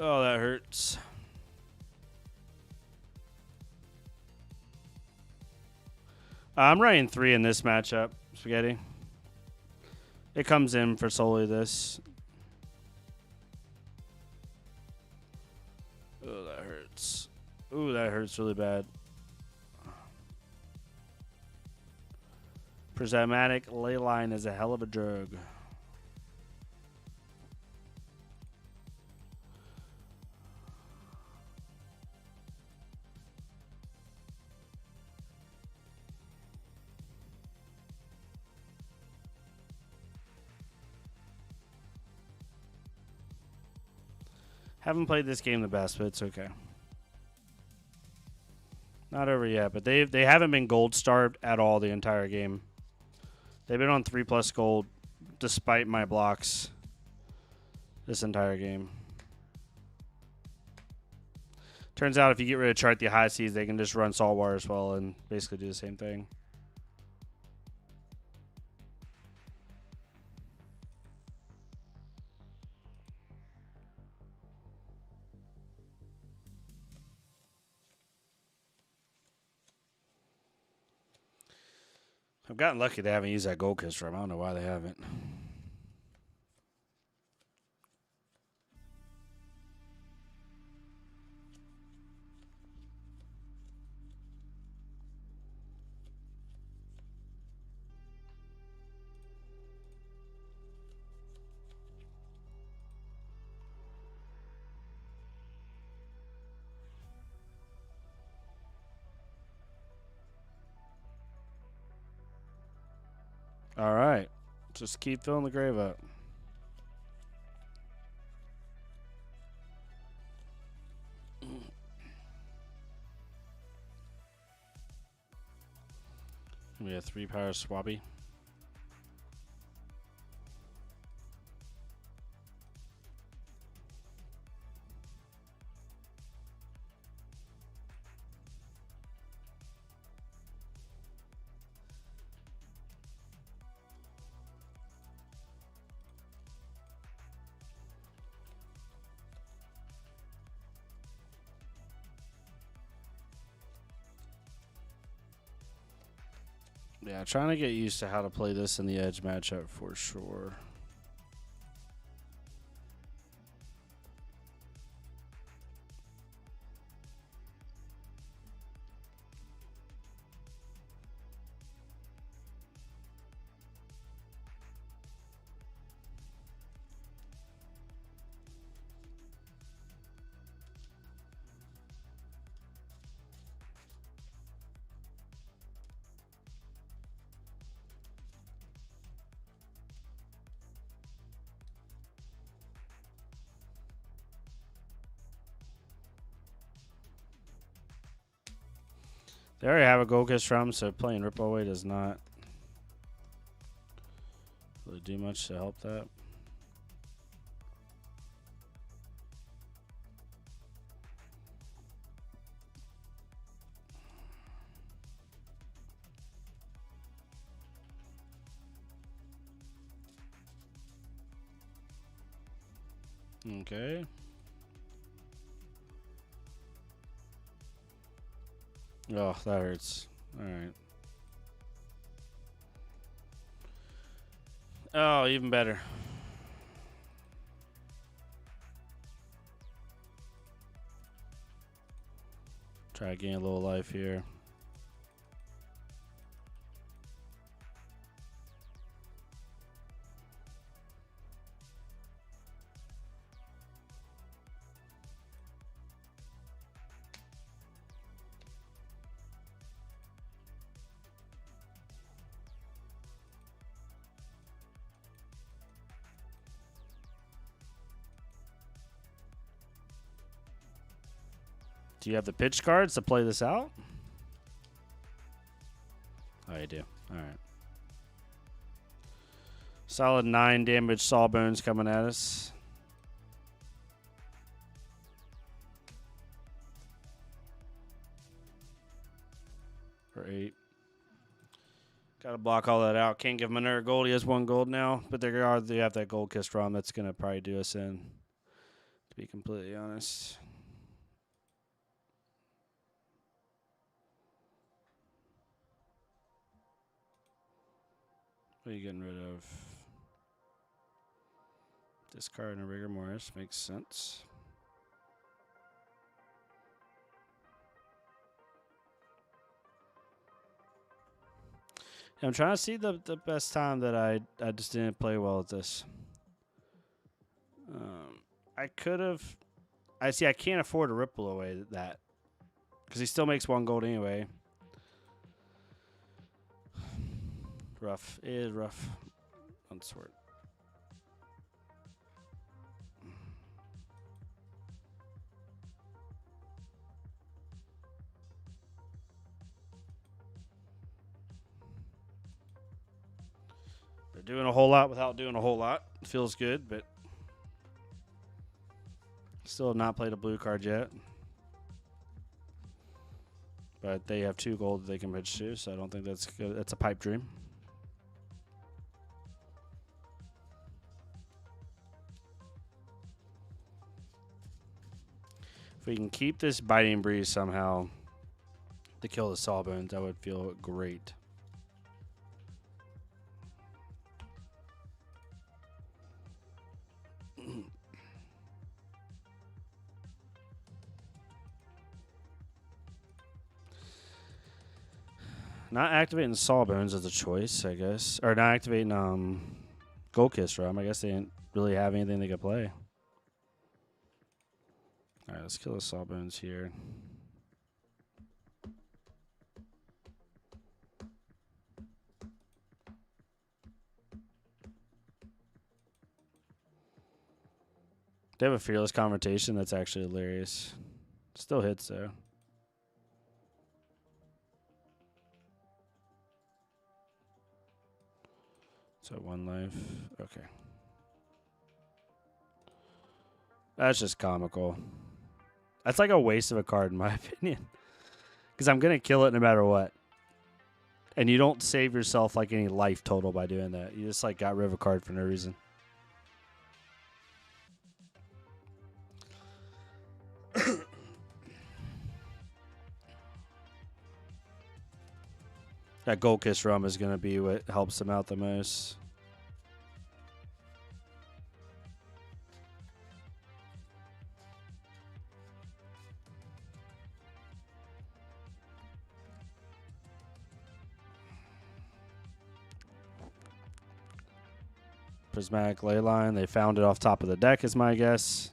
A: Oh, that hurts. I'm running 3 in this matchup, Spaghetti. It comes in for solely this. Oh, that hurts. Ooh, that hurts really bad. Prismatic Leyline is a hell of a drug. Haven't played this game the best, but it's okay. Not over yet, but they haven't been gold starved at all the entire game. They've been on 3+ gold despite my blocks this entire game. Turns out if you get rid of Chart the High Seas, they can just run Saltwater as well and basically do the same thing. I've gotten lucky they haven't used that Gold Kiss from. I don't know why they haven't. All right. Just keep filling the grave up. We have 3 power swabby. Yeah, trying to get used to how to play this in the edge matchup for sure. They already have a gold kiss from, so playing Ripple Away does not really do much to help that. Okay. Oh, that hurts. All right. Oh, even better. Try to gain a little life here. Do you have the pitch cards to play this out? Oh, you do. All right. Solid 9 damage Sawbones coming at us. For 8. Got to block all that out. Can't give him another gold. He has 1 gold now. But they have that gold kiss ROM that's going to probably do us in, to be completely honest. What are you getting rid of? Discard and a Rigor Mortis. Makes sense. I'm trying to see the best time that I just didn't play well at this. I could have. I can't afford to Ripple Away that. Because he still makes 1 gold anyway. Rough. It is rough. Unsort. They're doing a whole lot without doing a whole lot. Feels good, but still have not played a blue card yet. But they have 2 gold that they can pitch to, so I don't think that's good. That's a pipe dream. If we can keep this Biting Breeze somehow to kill the Sawbones, that would feel great. Not activating Sawbones is a choice, I guess. Or not activating Gold Kiss ROM. I guess they didn't really have anything they could play. Alright, let's kill the Sawbones here. They have a Fearless Confrontation that's actually hilarious. Still hits, though. So 1 life. Okay. That's just comical. That's like a waste of a card in my opinion. Because I'm going to kill it no matter what. And you don't save yourself like any life total by doing that. You just like got rid of a card for no reason. That Gold Kiss Rum is going to be what helps them out the most. Prismatic Leyline. They found it off top of the deck is my guess.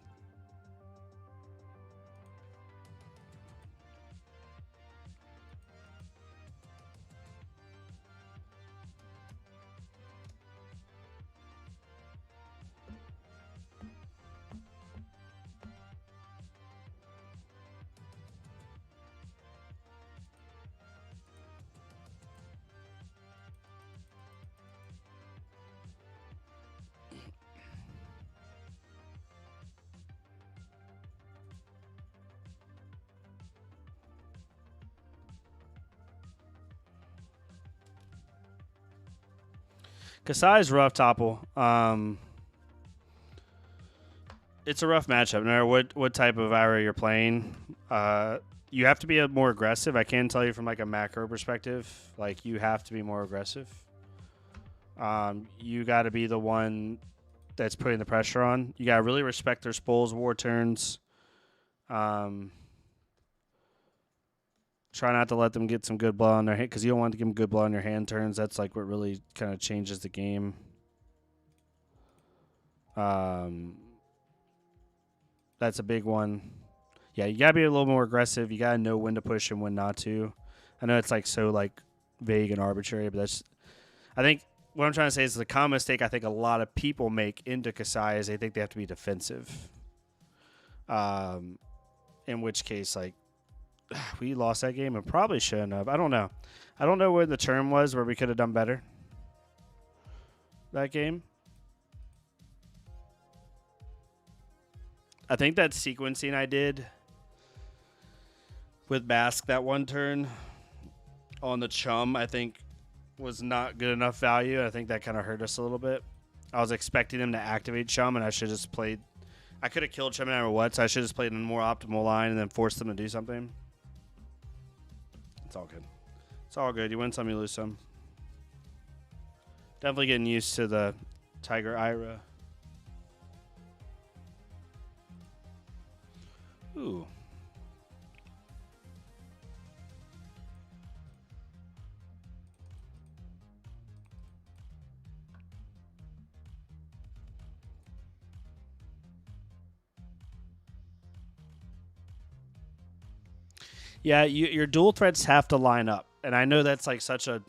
A: Kasai's rough, Topple. It's a rough matchup. No matter what type of Ira you're playing, you have to be more aggressive. I can tell you from like a macro perspective, like you have to be more aggressive. You got to be the one that's putting the pressure on. You got to really respect their spools, war turns. Try not to let them get some good blood on their hand because you don't want to give them good blood on your hand turns. That's like what really kind of changes the game. That's a big one. Yeah, you gotta be a little more aggressive. You gotta know when to push and when not to. I know it's like so like vague and arbitrary, but that's. I think what I'm trying to say is the common mistake I think a lot of people make into Kasai is they think they have to be defensive. In which case, like, we lost that game and probably shouldn't have. I don't know. I don't know where the term was where we could have done better that game. I think that sequencing I did with Bask that one turn on the Chum, I think, was not good enough value. I think that kind of hurt us a little bit. I was expecting him to activate Chum, and I should have just played. I could have killed Chum no matter what, so I should have just played in a more optimal line and then forced them to do something. It's all good. It's all good. You win some, you lose some. Definitely getting used to the Tiger Ira. Ooh. Yeah, your dual threats have to line up. And I know that's like such a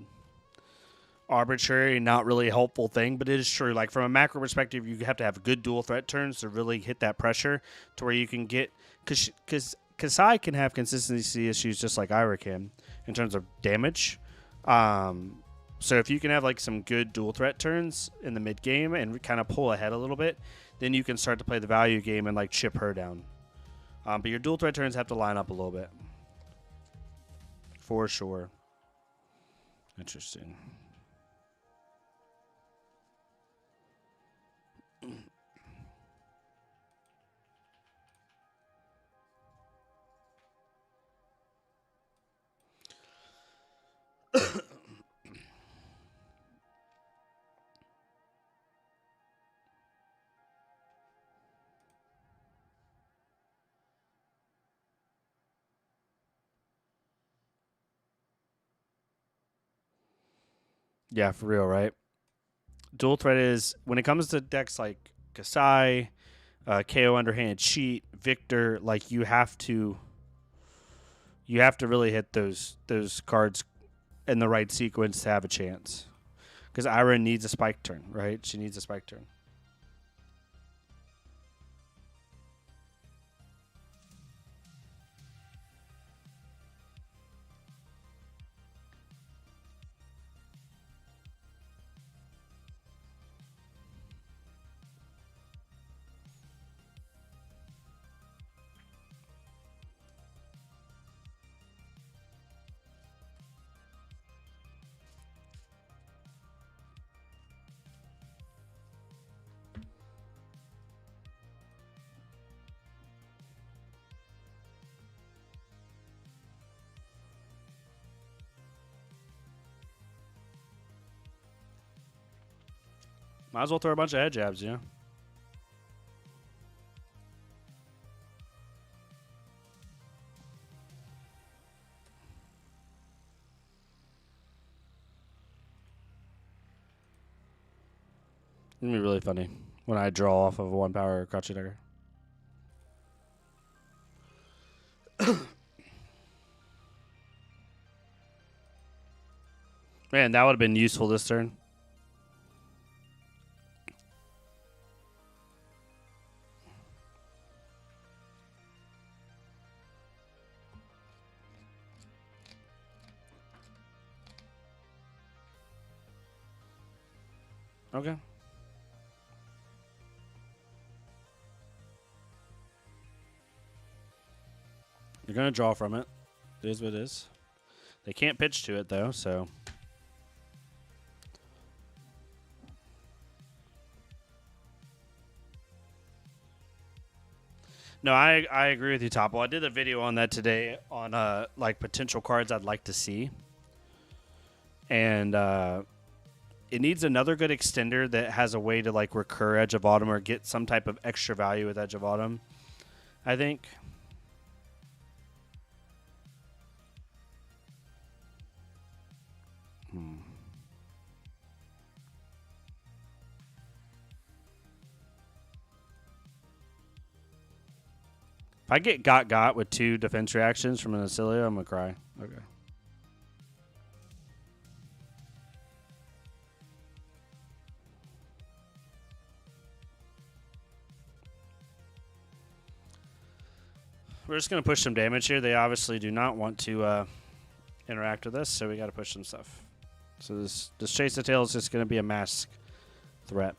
A: arbitrary, not really helpful thing, but it is true. Like from a macro perspective, you have to have good dual threat turns to really hit that pressure to where you can get because Kasai can have consistency issues just like Ira can in terms of damage. So if you can have like some good dual threat turns in the mid game and kind of pull ahead a little bit, then you can start to play the value game and like chip her down. But your dual threat turns have to line up a little bit. For sure. Interesting. Yeah, for real, right? Dual threat is when it comes to decks like Kasai, KO Underhand Cheat, Victor, like you have to really hit those cards in the right sequence to have a chance. Because Ira needs a spike turn, right? She needs a spike turn. Might as well throw a bunch of head jabs, you know? It's going to be really funny when I draw off of a 1-power crouch attacker. Man, that would have been useful this turn. Okay. You're going to draw from it. It is what it is. They can't pitch to it, though, so... No, I agree with you, Topple. I did a video on that today on like potential cards I'd like to see. And it needs another good extender that has a way to like recur Edge of Autumn or get some type of extra value with Edge of Autumn, I think. If I get got with 2 defense reactions from an Acilia, I'm going to cry. Okay. We're just going to push some damage here. They obviously do not want to interact with us, so we got to push some stuff. So this Chase the Tail is just going to be a mask threat.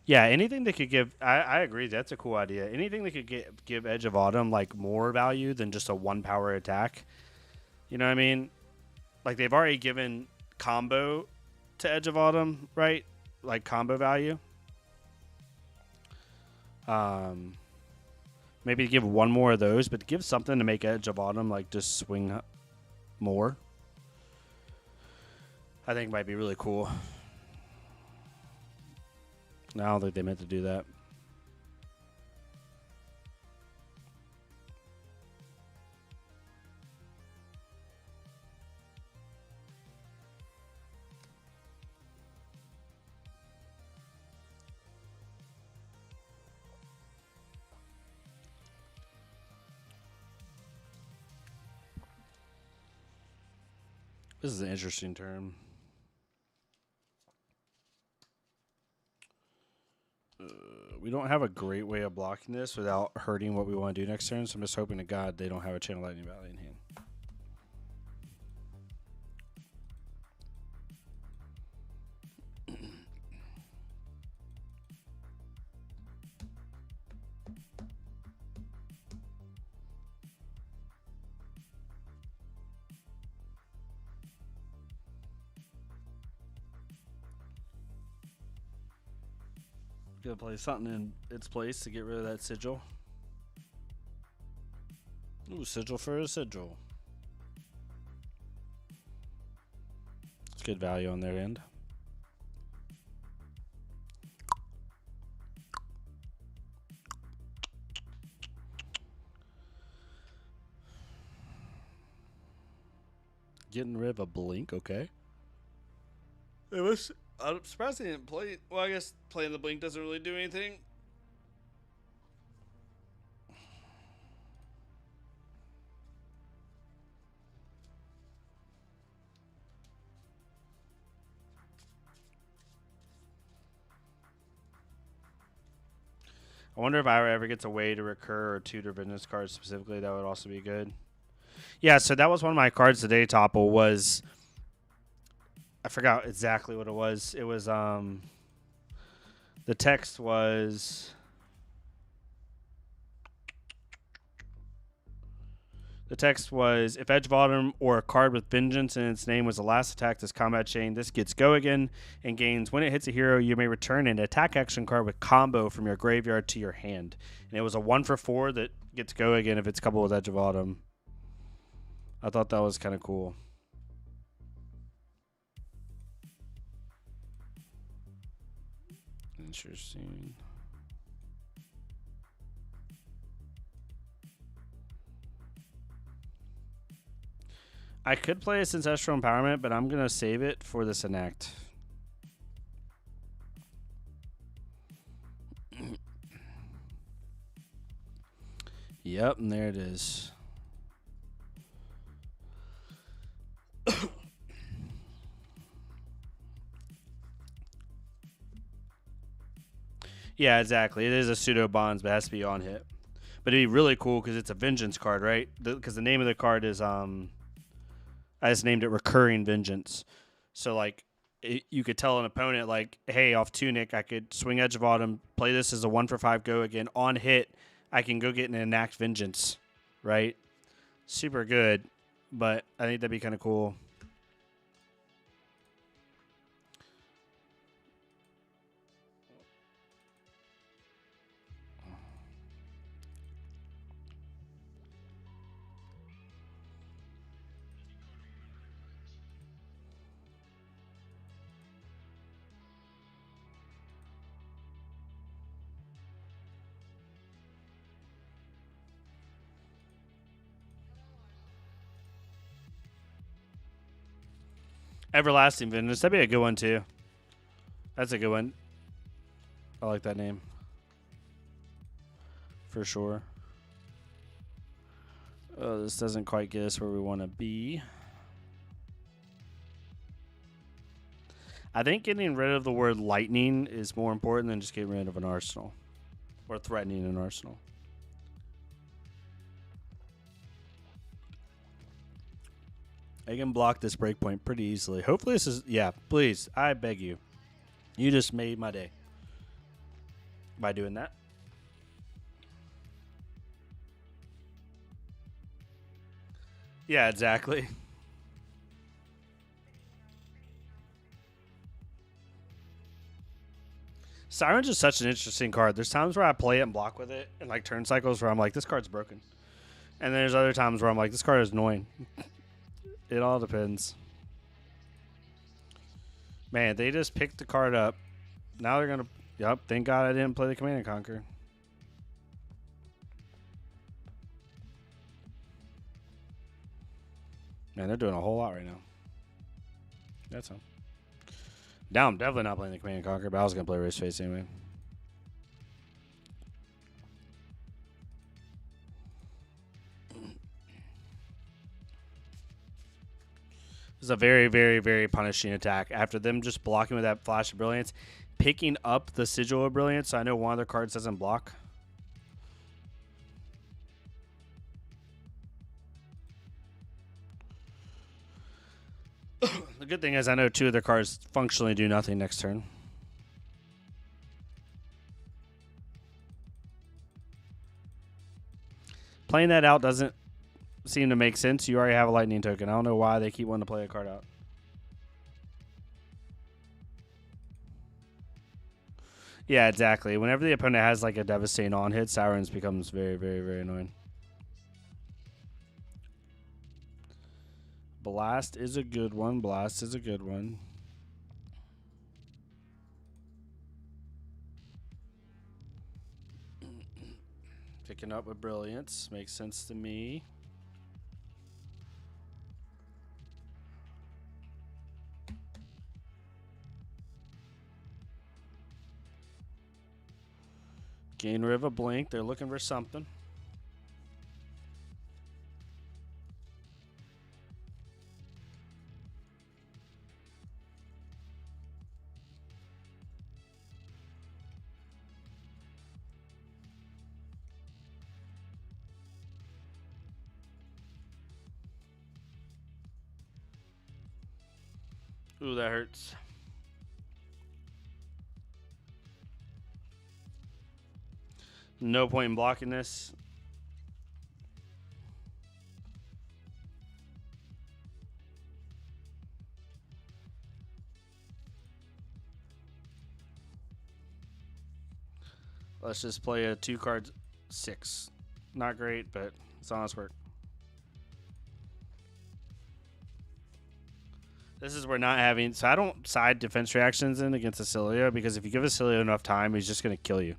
A: Yeah, anything that could give, I agree, that's a cool idea. Anything that could give Edge of Autumn like more value than just a 1-power attack. You know what I mean? Like they've already given combo to Edge of Autumn, right? Like combo value. Maybe give one more of those, but give something to make Edge of Autumn like just swing more. I think might be really cool. No, I don't think they meant to do that. This is an interesting term. We don't have a great way of blocking this without hurting what we want to do next turn, so I'm just hoping to God they don't have a Channel Lightning Valley in hand. Gonna play something in its place to get rid of that sigil. Ooh, sigil for a sigil. It's good value on their end. Getting rid of a blink, okay. It was. I'm surprised they didn't play. Well, I guess playing the blink doesn't really do anything. I wonder if Ira ever gets a way to recur or tutor business cards specifically. That would also be good. Yeah, so that was one of my cards today, Topple, was I forgot exactly what it was. It was the text was if Edge Bottom or a card with Vengeance in its name was the last attack this combat chain, this gets go again and gains when it hits a hero, you may return an attack action card with combo from your graveyard to your hand. And it was a 1-for-4 that gets go again if it's coupled with Edge of Autumn. I thought that was kind of cool. Interesting. I could play a Ancestral Empowerment, but I'm going to save it for this Enact. Yep, and there it is. Yeah, exactly. It is a pseudo bonds, but it has to be on hit. But it'd be really cool because it's a Vengeance card, right? Because the name of the card is I just named it Recurring Vengeance. So like, you could tell an opponent like, hey, off Tunic, I could swing Edge of Autumn, play this as a 1-for-5 go again. On hit, I can go get an Enact Vengeance, right? Super good, but I think that'd be kind of cool. Everlasting Vengeance. That'd be a good one, too. That's a good one. I like that name. For sure. Oh, this doesn't quite get us where we want to be. I think getting rid of the word lightning is more important than just getting rid of an arsenal. Or threatening an arsenal. I can block this breakpoint pretty easily. Hopefully this is... Yeah, please. I beg you. You just made my day. By doing that. Yeah, exactly. Siren's just such an interesting card. There's times where I play it and block with it, and like turn cycles where I'm like, this card's broken. And there's other times where I'm like, this card is annoying. It all depends. Man, they just picked the card up. Now they're going to... Yep, thank God I didn't play the Command and Conquer. Man, they're doing a whole lot right now. That's all. Now I'm definitely not playing the Command and Conquer, but I was going to play Race Face anyway. This is a very, very, very punishing attack. After them just blocking with that Flash of Brilliance, picking up the Sigil of Brilliance, so I know one of their cards doesn't block. The good thing is I know two of their cards functionally do nothing next turn. Playing that out doesn't seem to make sense. You already have a lightning token. I don't know why they keep wanting to play a card out. Yeah, exactly. Whenever the opponent has like a devastating on hit, Sirens becomes very, very, very annoying. Blast is a good one. Blast is a good one. Picking up with Brilliance makes sense to me. Gain Riva Blink. They're looking for something. Ooh, that hurts. No point in blocking this. Let's just play a 2-card 6. Not great, but it's honest work. This is where not having. So I don't side defense reactions in against Acilio because if you give Acilio enough time, he's just going to kill you.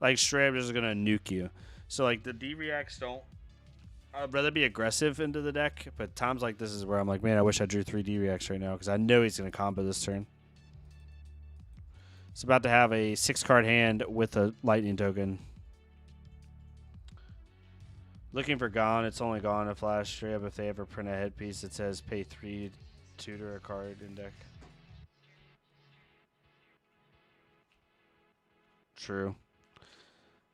A: Like, straight up just going to nuke you. So, like, the D reacts don't. I'd rather be aggressive into the deck, but times like this is where I'm like, man, I wish I drew 3 D reacts right now because I know he's going to combo this turn. It's about to have a 6-card hand with a lightning token. Looking for Gone. It's only Gone a flash straight up if they ever print a headpiece that says pay 3 tutor a card in deck. True.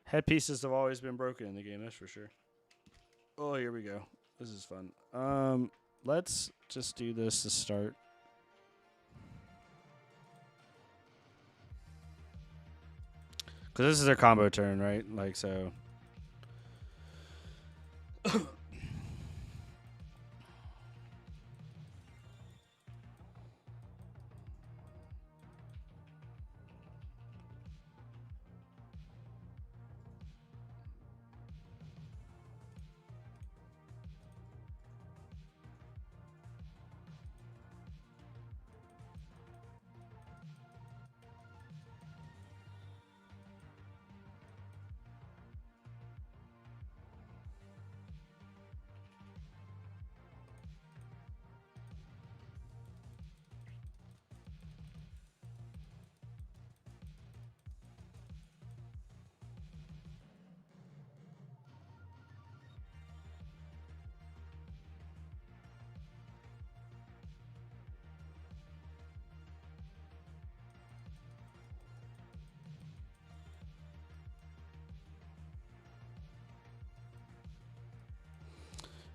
A: Headpieces have always been broken in the game, that's for sure. Oh, here we go. This is fun. Let's just do this to start. Because this is their combo turn, right? Like, so.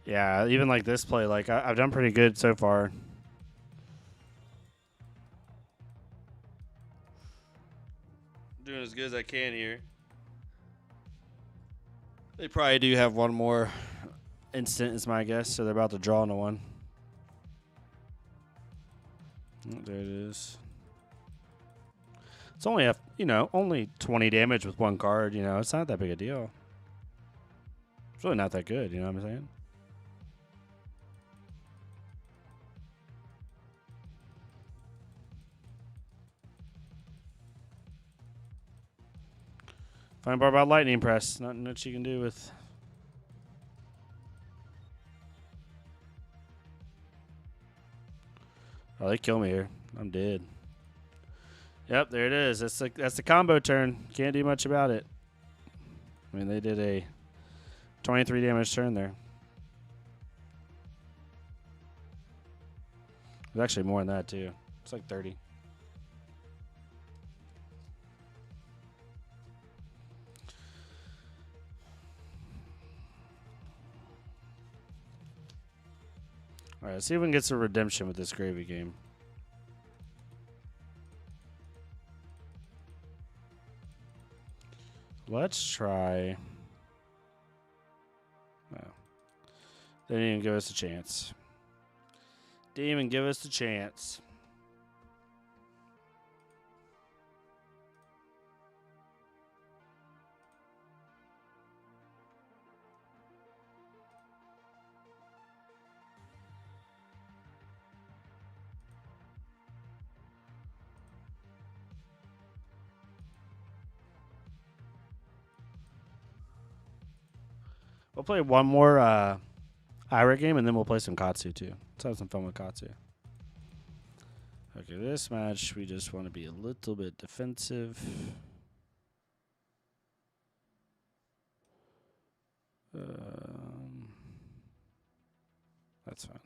A: Yeah, even like this play, like I've done pretty good so far. Doing as good as I can here. They probably do have one more instant, is my guess, so they're about to draw into one. Oh, there it is. It's only only 20 damage with 1 card. It's not that big a deal. It's really not that good. You know what I'm saying? Fine part about Lightning Press. Nothing that you can do with. Oh, they kill me here. I'm dead. Yep, there it is. That's the combo turn. Can't do much about it. I mean, they did a 23 damage turn there. It's actually more than that too. It's like 30. All right, let's see if we can get some redemption with this gravy game. Let's try. No. They didn't even give us a chance. Didn't even give us a chance. We'll play one more Ira game, and then we'll play some Katsu, too. Let's have some fun with Katsu. Okay, this match, we just want to be a little bit defensive. That's fine.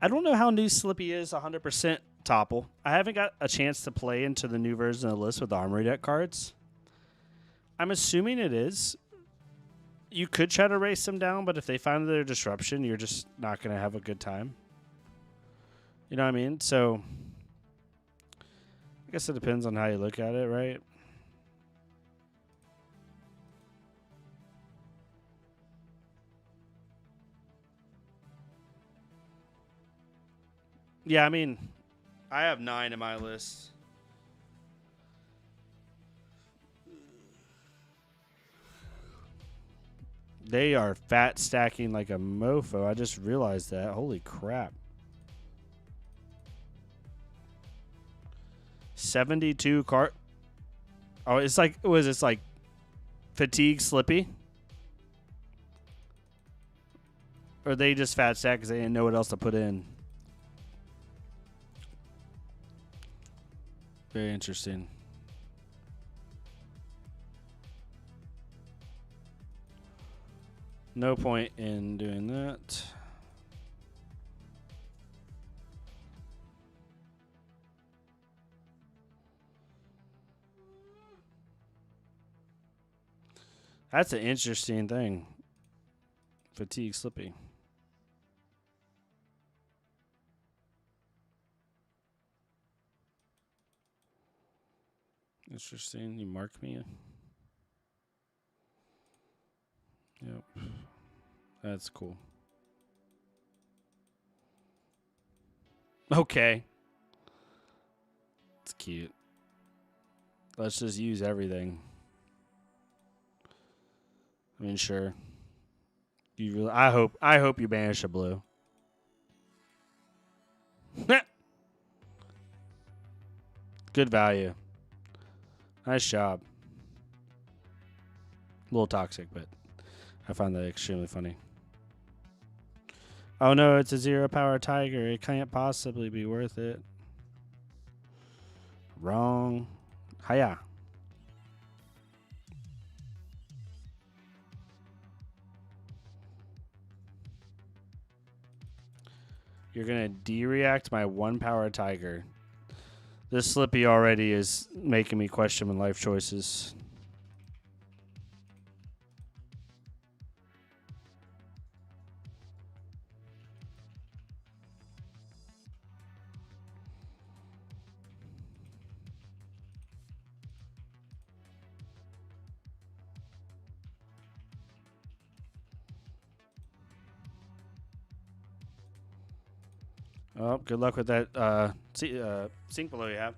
A: I don't know how new Slippy is 100% topple. I haven't got a chance to play into the new version of the list with the Armory deck cards. I'm assuming it is. You could try to race them down, but if they find their disruption, you're just not going to have a good time. You know what I mean? So I guess it depends on how you look at it, right? Yeah, I mean, I have 9 in my list. They are fat stacking like a mofo. I just realized that. Holy crap. 72 cart. Oh, it's like, was this like fatigue Slippy? Or they just fat stack because they didn't know what else to put in? Very interesting. No point in doing that. That's an interesting thing. Fatigue Slippy. Interesting. You mark me. Yep. That's cool. Okay. It's cute. Let's just use everything. I mean, sure. You really, I hope you banish a blue. Good value. Nice job. A little toxic, but I find that extremely funny. Oh no, it's a 0 power tiger. It can't possibly be worth it. Wrong. Hiya. You're going to de-react my 1 power tiger. This Slippy already is making me question my life choices. Oh, good luck with that sink below you have.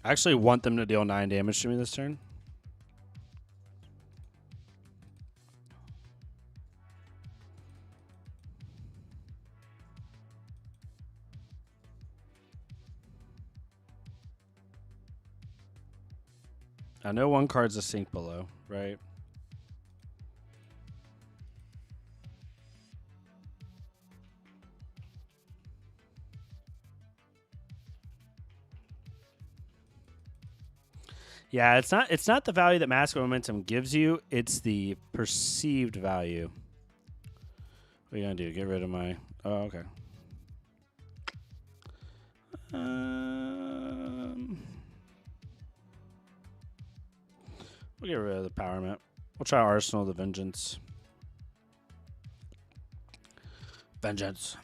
A: I actually want them to deal 9 damage to me this turn. I know 1 card's a sink below, right? Yeah, it's not the value that Mask of Momentum gives you, it's the perceived value. What are you gonna do? Get rid of my oh, okay. We'll get rid of the power map. We'll try Arsenal of the Vengeance. Vengeance.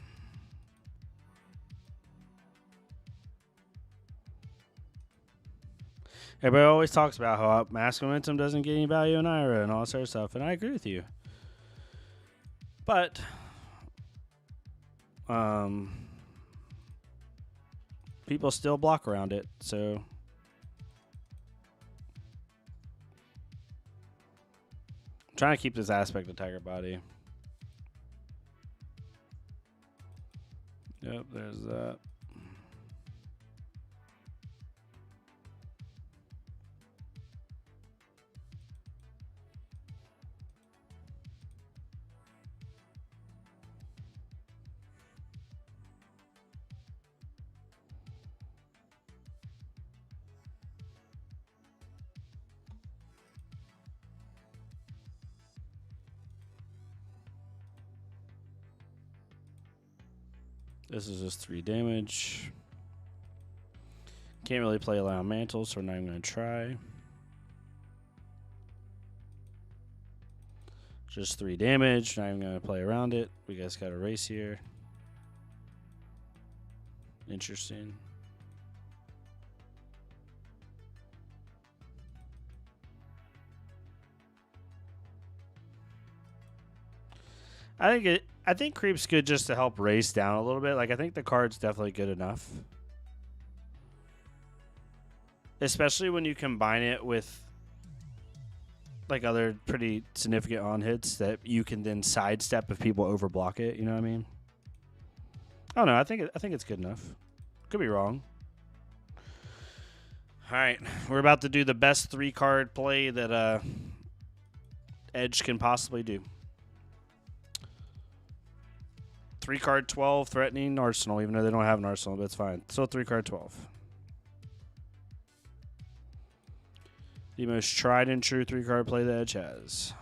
A: Everybody always talks about how Mask Momentum doesn't get any value in Ira and all that sort of stuff, and I agree with you. But, people still block around it, so. I'm trying to keep this aspect of Tiger Body. Yep, there's that. This is just 3 damage. Can't really play Allow Mantle, so we're not even going to try. Just 3 damage. Not even going to play around it. We guys got a race here. Interesting. I think creep's good just to help race down a little bit. Like I think the card's definitely good enough. Especially when you combine it with like other pretty significant on hits that you can then sidestep if people overblock it, you know what I mean? I don't know, I think it's good enough. Could be wrong. All right, we're about to do the best 3-card play that Edge can possibly do. 3-card 12 threatening Arsenal, even though they don't have an Arsenal, but it's fine. Still 3-card 12. The most tried and true 3-card play that Edge has.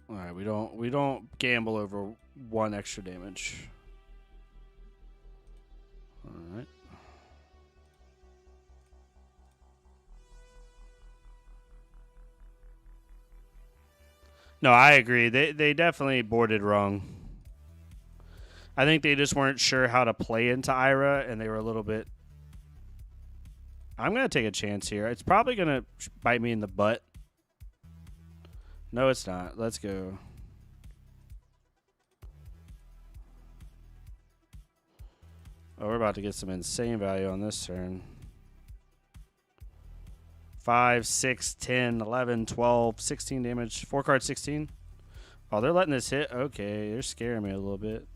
A: All right, we don't gamble over 1 extra damage. All right. No, I agree. They definitely boarded wrong. I think they just weren't sure how to play into Ira, and they were a little bit. I'm gonna take a chance here. It's probably gonna bite me in the butt. No, it's not. Let's go. Oh, we're about to get some insane value on this turn. 5, 6, 10, 11, 12, 16 damage. 4-card 16. Oh, they're letting this hit. Okay, they're scaring me a little bit.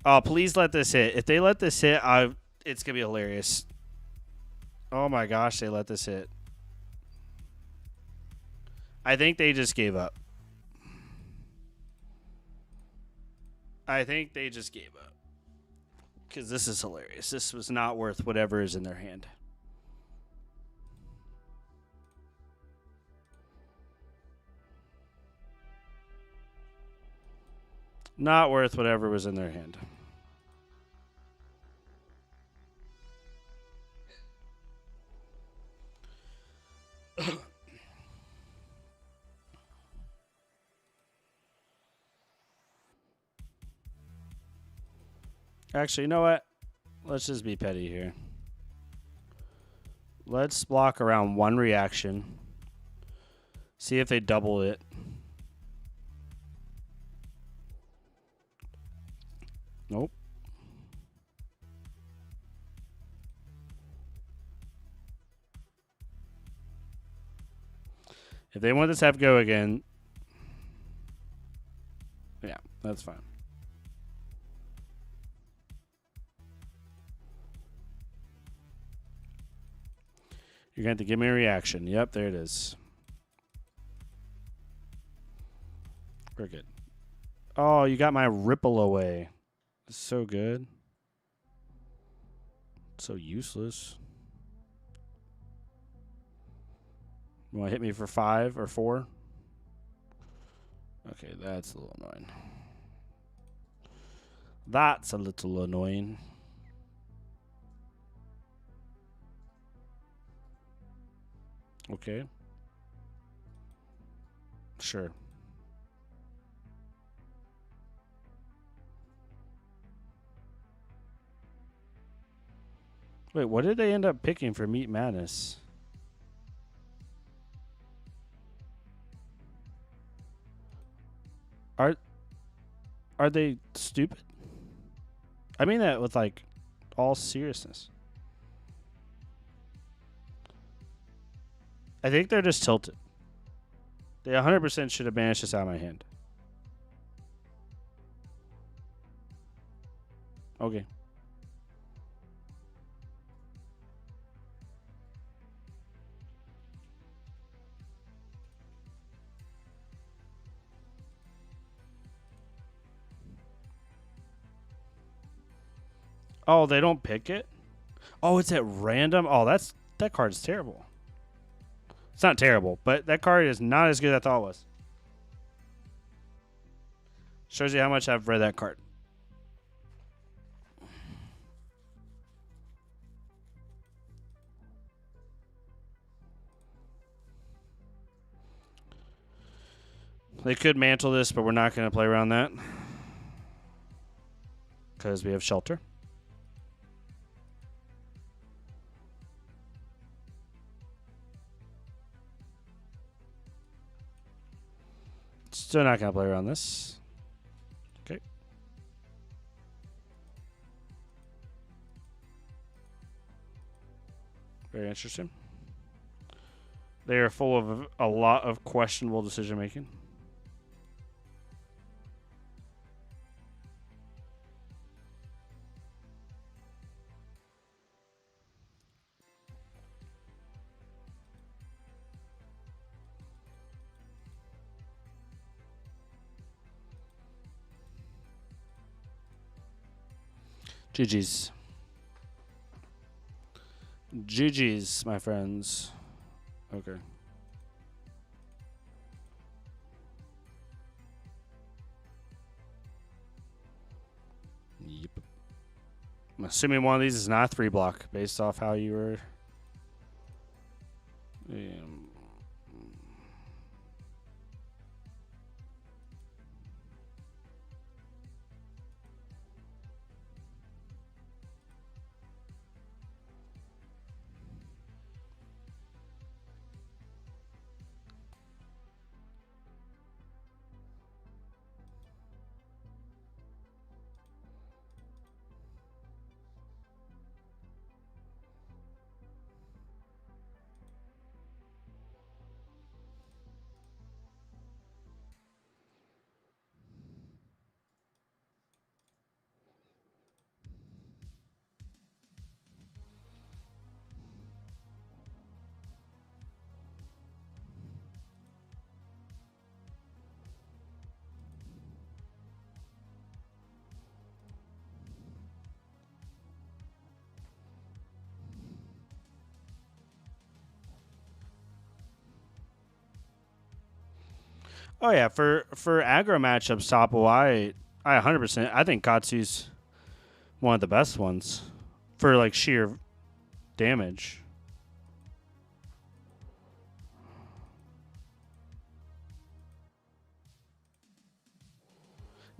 A: Oh, please let this hit. If they let this hit, it's going to be hilarious. Oh my gosh, they let this hit. I think they just gave up. I think they just gave up. Because this is hilarious. This was not worth whatever is in their hand. Not worth whatever was in their hand. Actually, you know what? Let's just be petty here. Let's block around 1 reaction. See if they double it. Nope. If they want this to have go again, yeah, that's fine. You're going to have to give me a reaction. Yep, there it is. We're good. Oh, you got my ripple away. It's so good. So useless. You want to hit me for 5 or 4? Okay, that's a little annoying. That's a little annoying. Okay. Sure. Wait, what did they end up picking for Meat Madness? Are they stupid? I mean that with like all seriousness. I think they're just tilted. They 100% should have banished this out of my hand. Okay. Oh, they don't pick it? Oh, it's at random? Oh, that card's terrible. It's not terrible, but that card is not as good as I thought it was. Shows you how much I've read that card. They could mantle this, but we're not going to play around that. Because we have shelter. Still not going to play around this. Okay. Very interesting. They are full of a lot of questionable decision making. GG's. GG's, my friends. Okay. Yep. I'm assuming one of these is not a 3-block based off how you were. Oh yeah, for aggro matchups, Topo, I 100%. I think Katsu's one of the best ones for like sheer damage.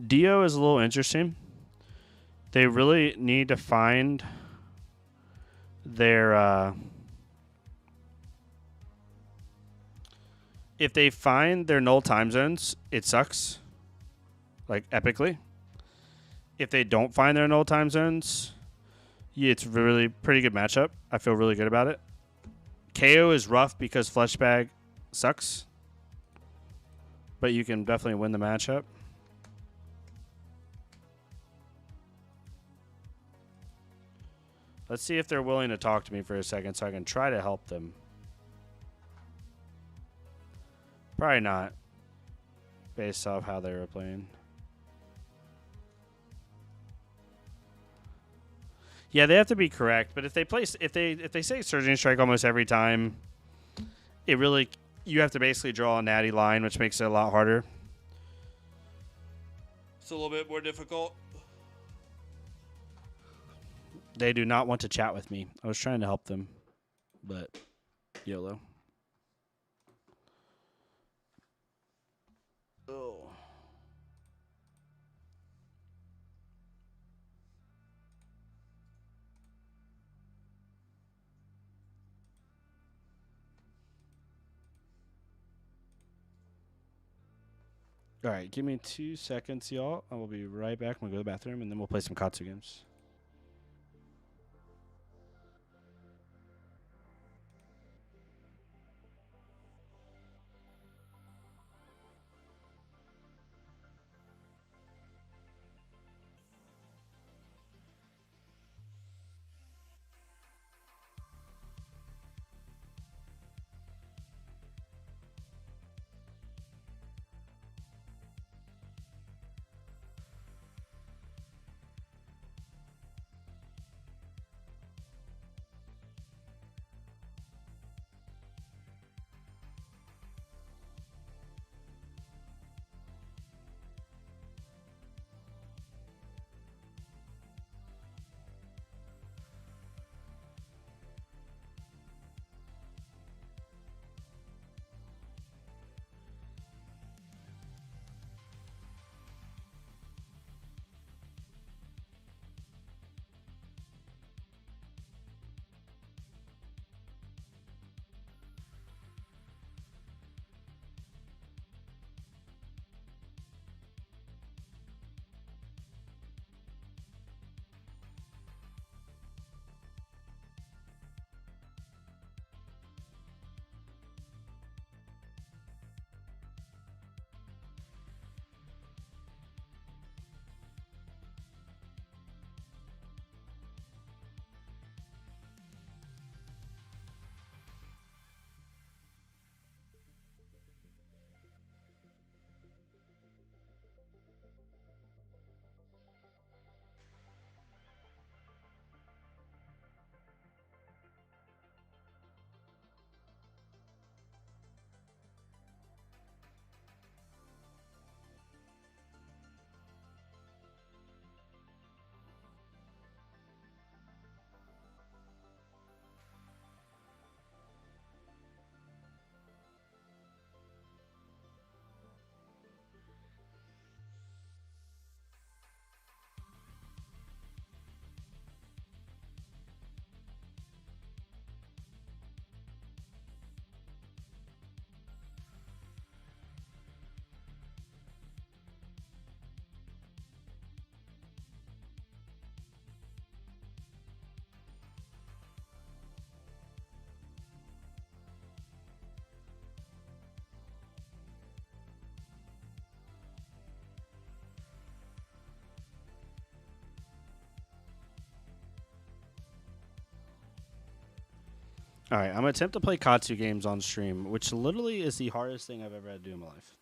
A: Dio is a little interesting. They really need to find their if they find their null time zones, it sucks. Like epically. If they don't find their null time zones, yeah, it's really pretty good matchup. I feel really good about it. KO is rough because Fleshbag sucks. But you can definitely win the matchup. Let's see if they're willing to talk to me for a second so I can try to help them. Probably not, based off how they were playing. Yeah, they have to be correct, but if they say Surging Strike almost every time, it really you have to basically draw a natty line, which makes it a lot harder. It's a little bit more difficult. They do not want to chat with me. I was trying to help them, but YOLO. Oh. All right, give me 2 seconds, y'all. I will be right back. I'm going to go to the bathroom, and then we'll play some Katsu games. All right, I'm gonna attempt to play Katsu games on stream, which literally is the hardest thing I've ever had to do in my life.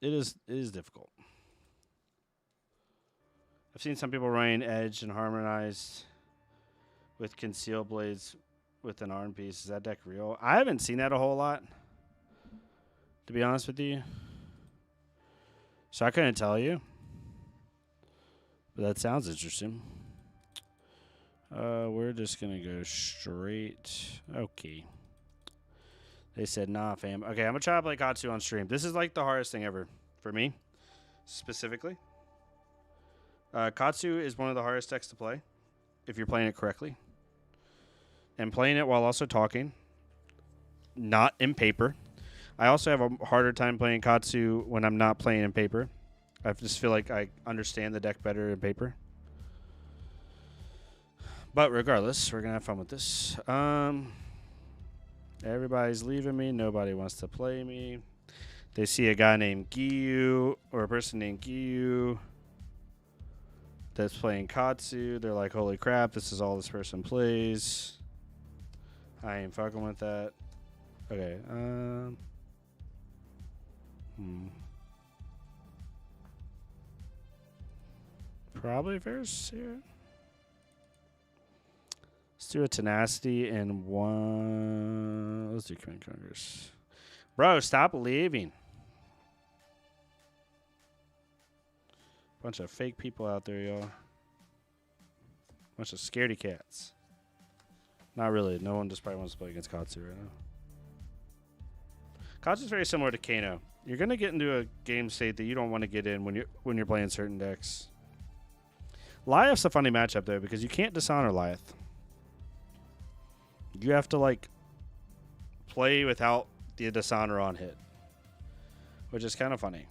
A: It is difficult. I've seen some people running edge and harmonized with concealed blades with an arm piece. Is that deck real? I haven't seen that a whole lot, to be honest with you. So I couldn't tell you. But that sounds interesting. We're just going to go straight. Okay. They said, nah, fam. Okay, I'm going to try to play Katsu on stream. This is like the hardest thing ever for me, specifically. Katsu is one of the hardest decks to play if you're playing it correctly. And playing it while also talking, not in paper. I also have a harder time playing Katsu when I'm not playing in paper. I just feel like I understand the deck better in paper. But regardless, we're going to have fun with this. Everybody's leaving me. Nobody wants to play me. They see a guy named Giyu or a person named Giyu that's playing Katsu. They're like, holy crap, this is all this person plays. I ain't fucking with that. Okay. Probably first here. Let's do a tenacity and one. Let's do Command Congress. Bro, stop leaving. Bunch of fake people out there, y'all. Bunch of scaredy cats. Not really. No one just probably wants to play against Katsu right now. Katsu is very similar to Kano. You're gonna get into a game state that you don't want to get in when you're playing certain decks. Lyeth's a funny matchup though because you can't dishonor Lyeth. You have to like play without the dishonor on hit, which is kind of funny.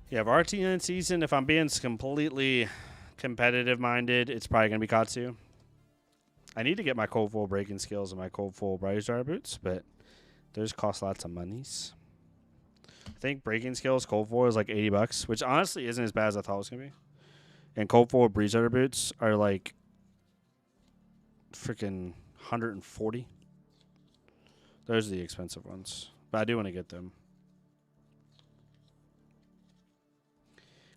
A: Yeah, if RTN season, if I'm being completely competitive minded, it's probably going to be Katsu. I need to get my cold full breaking skills and my cold full Bright Star boots, but those cost lots of monies. I think breaking skills, cold full is like $80, which honestly isn't as bad as I thought it was going to be. And cold full Breeze Rider boots are like freaking 140. Those are the expensive ones, but I do want to get them.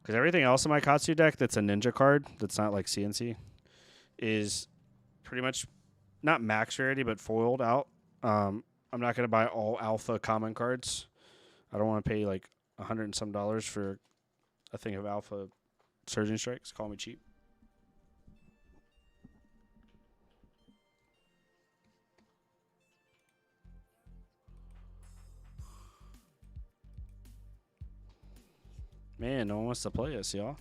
A: Because everything else in my Katsu deck that's a ninja card, that's not like CNC, is pretty much not max rarity, but foiled out. I'm not going to buy all alpha common cards. I don't want to pay like $100 and some for a thing of alpha Surging Strikes. Call me cheap. Man, no one wants to play us, y'all.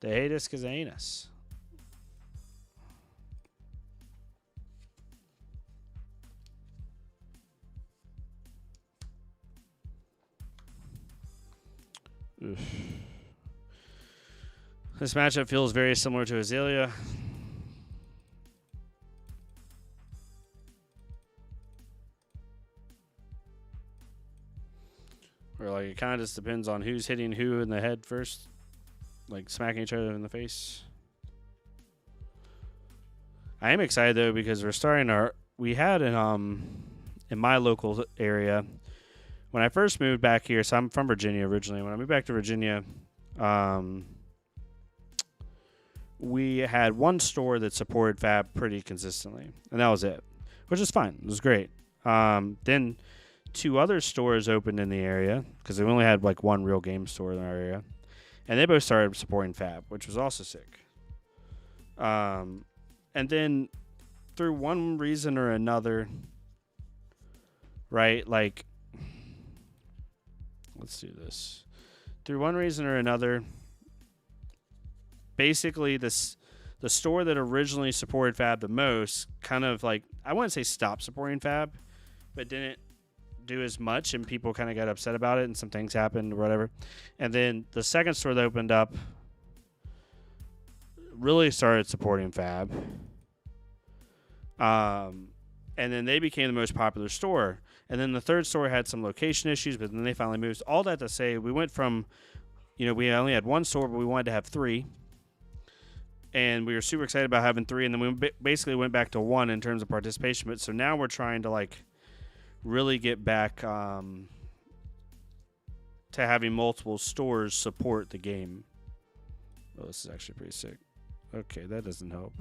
A: They hate us because they ain't us. Oof. This matchup feels very similar to Azalea. Where like it kind of just depends on who's hitting who in the head first. Like smacking each other in the face. I am excited though because we're starting we had in my local area when I first moved back here, so I'm from Virginia originally. When I moved back to Virginia, we had one store that supported Fab pretty consistently, and that was it, which is fine. It was great. Then 2 other stores opened in the area because we only had like one real game store in our area, and they both started supporting Fab, which was also sick. And then through one reason or another, right, like, let's do this. Through one reason or another, basically the store that originally supported Fab the most kind of like, I wouldn't say stopped supporting Fab, but didn't do as much, and people kind of got upset about it, and some things happened or whatever. And then the second store that opened up really started supporting Fab. And then they became the most popular store. And then the third store had some location issues, but then they finally moved. All that to say, we went from, we only had one store, but we wanted to have three. And we were super excited about having three. And then we basically went back to one in terms of participation. But so now we're trying to like really get back to having multiple stores support the game. Oh, this is actually pretty sick. Okay, that doesn't help.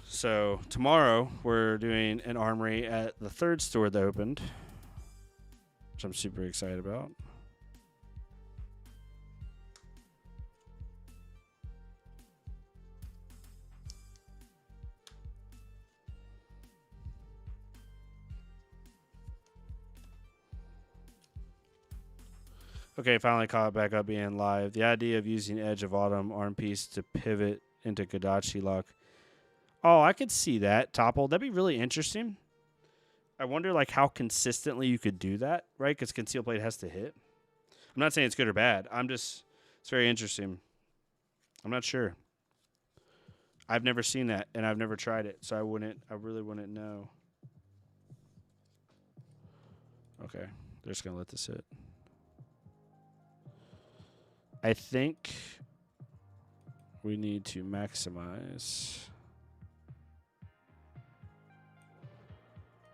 A: So tomorrow we're doing an armory at the third store that opened, which I'm super excited about. Okay, finally caught back up being live. The idea of using Edge of Autumn arm piece to pivot into Kodachi lock. Oh, I could see that, Topple. That'd be really interesting. I wonder like how consistently you could do that, right? Because conceal plate has to hit. I'm not saying it's good or bad. It's very interesting. I'm not sure. I've never seen that, and I've never tried it, so I really wouldn't know. Okay, they're just gonna let this hit. I think we need to maximize.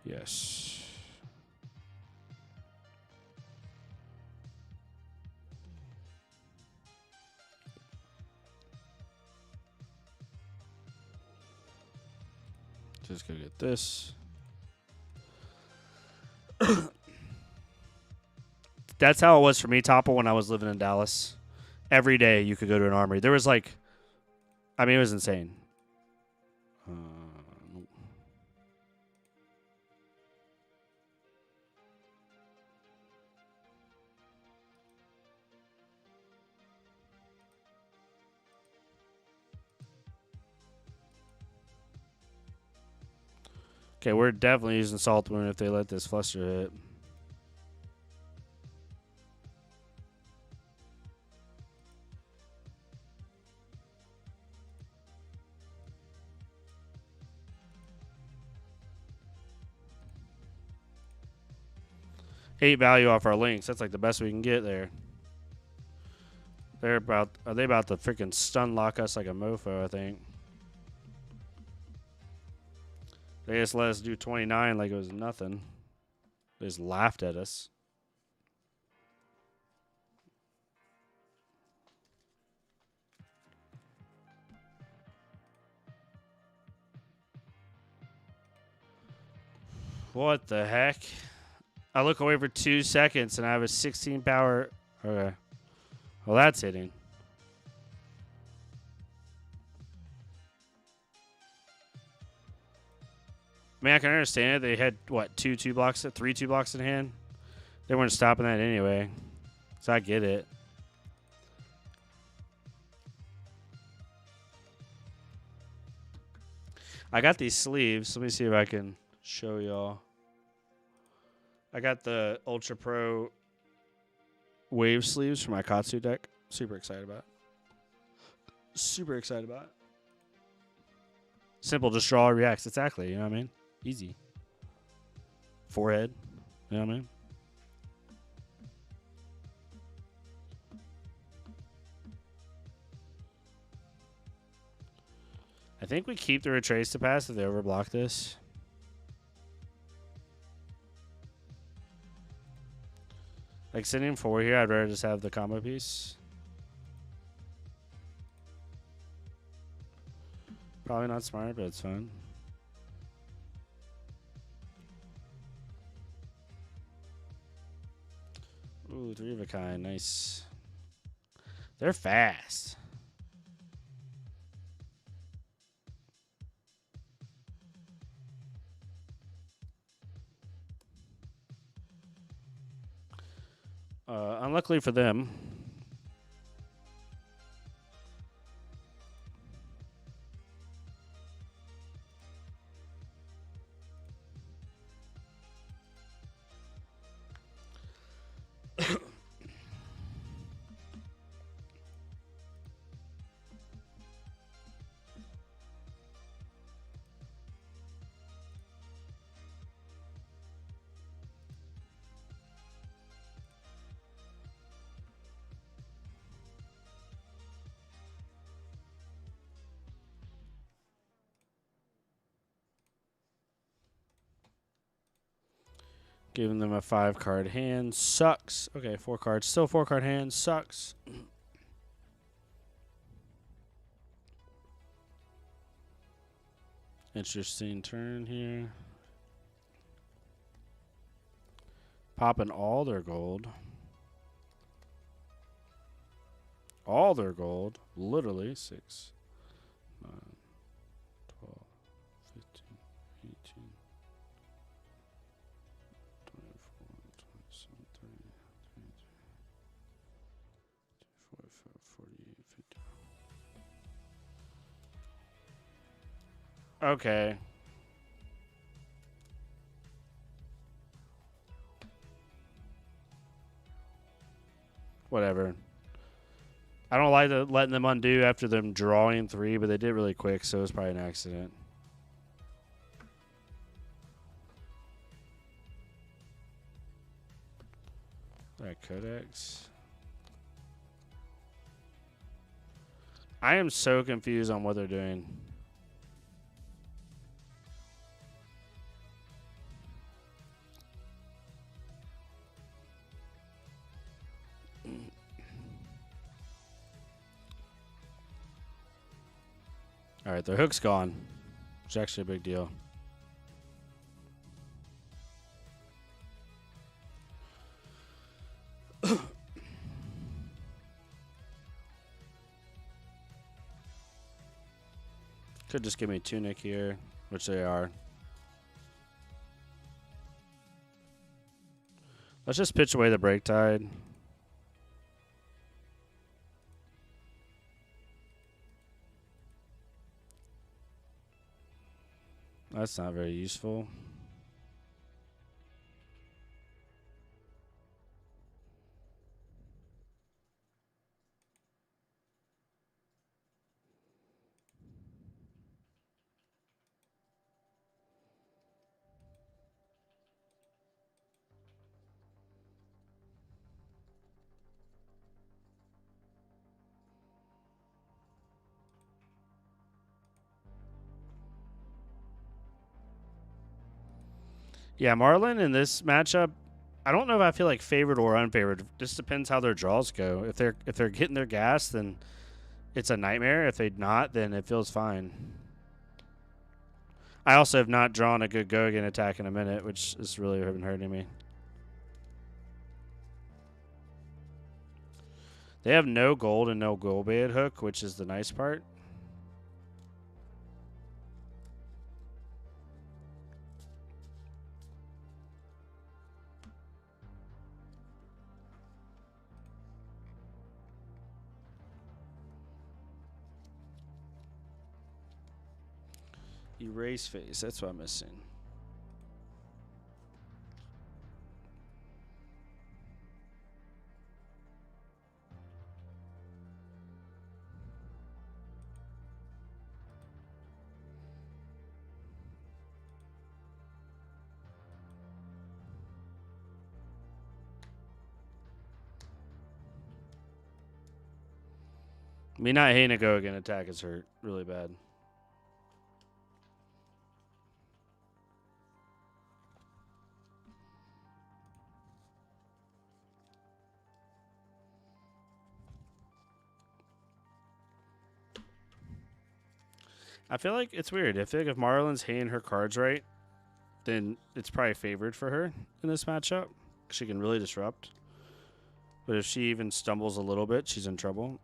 A: Yes. Just gonna get this. That's how it was for me, Topple, when I was living in Dallas. Every day you could go to an armory. There was like, it was insane. Okay, we're definitely using Salt Wound if they let this fluster hit. Eight value off our links. That's like the best we can get there. Are they about to freaking stun lock us like a mofo, I think. They just let us do 29 like it was nothing. They just laughed at us. What the heck? I look away for 2 seconds and I have a 16 power. Okay. Well, that's hitting. I can understand it. They had, what, 3 2 blocks in hand? They weren't stopping that anyway. So I get it. I got these sleeves. Let me see if I can show y'all. I got the Ultra Pro Wave sleeves for my Katsu deck. Super excited about it. Simple, just draw, reacts. Exactly. You know what I mean? Easy. Forehead. You know what I mean? I think we keep the retrace to pass if they overblock this. Like sitting 4 here, I'd rather just have the combo piece. Probably not smart, but it's fun. Ooh, 3 of a kind. Nice. They're fast. Unluckily for them. Giving them a 5-card hand sucks. Okay, 4 cards. Still 4-card hand sucks. Interesting turn here. Popping all their gold. All their gold. Literally 6, 9, 12, 15, 18, 24, 27, 30, 32, 45, 48, 50. Okay. Whatever. I don't like letting them undo after them drawing 3, but they did really quick, so it was probably an accident. That Codex. I am so confused on what they're doing. All right, their hook's gone, which is actually a big deal. Could just give me Tunic here, which they are. Let's just pitch away the Break Tide. That's not very useful. Yeah, Marlin in this matchup, I don't know if I feel like favored or unfavored. Just depends how their draws go. If they're hitting their gas, then it's a nightmare. If they're not, then it feels fine. I also have not drawn a good Go-Again attack in a minute, which is really been hurting me. They have no gold and no gold bait hook, which is the nice part. Erase face. That's what I'm missing. Me not hating a Go-Again attack is hurt really bad. I feel like it's weird. I feel like if Marlin's hitting her cards right, then it's probably favored for her in this matchup. She can really disrupt. But if she even stumbles a little bit, she's in trouble.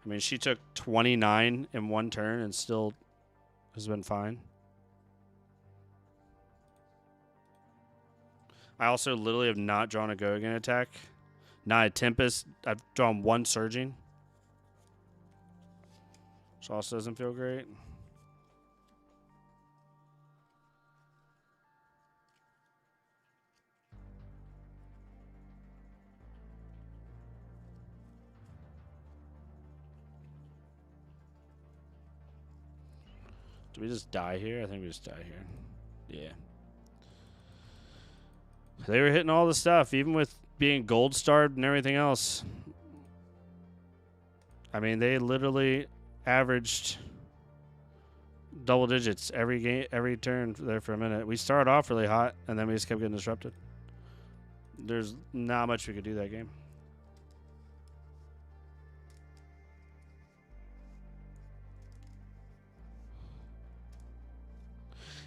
A: I mean, she took 29 in one turn and still has been fine. I also literally have not drawn a Go-Again attack. Not a Tempest. I've drawn one Surging. Which also doesn't feel great. Do we just die here? I think we just die here. Yeah. They were hitting all the stuff, even with being gold starved and everything else. I mean, they literally averaged double digits every game, every turn there for a minute. We started off really hot, and then we just kept getting disrupted. There's not much we could do that game.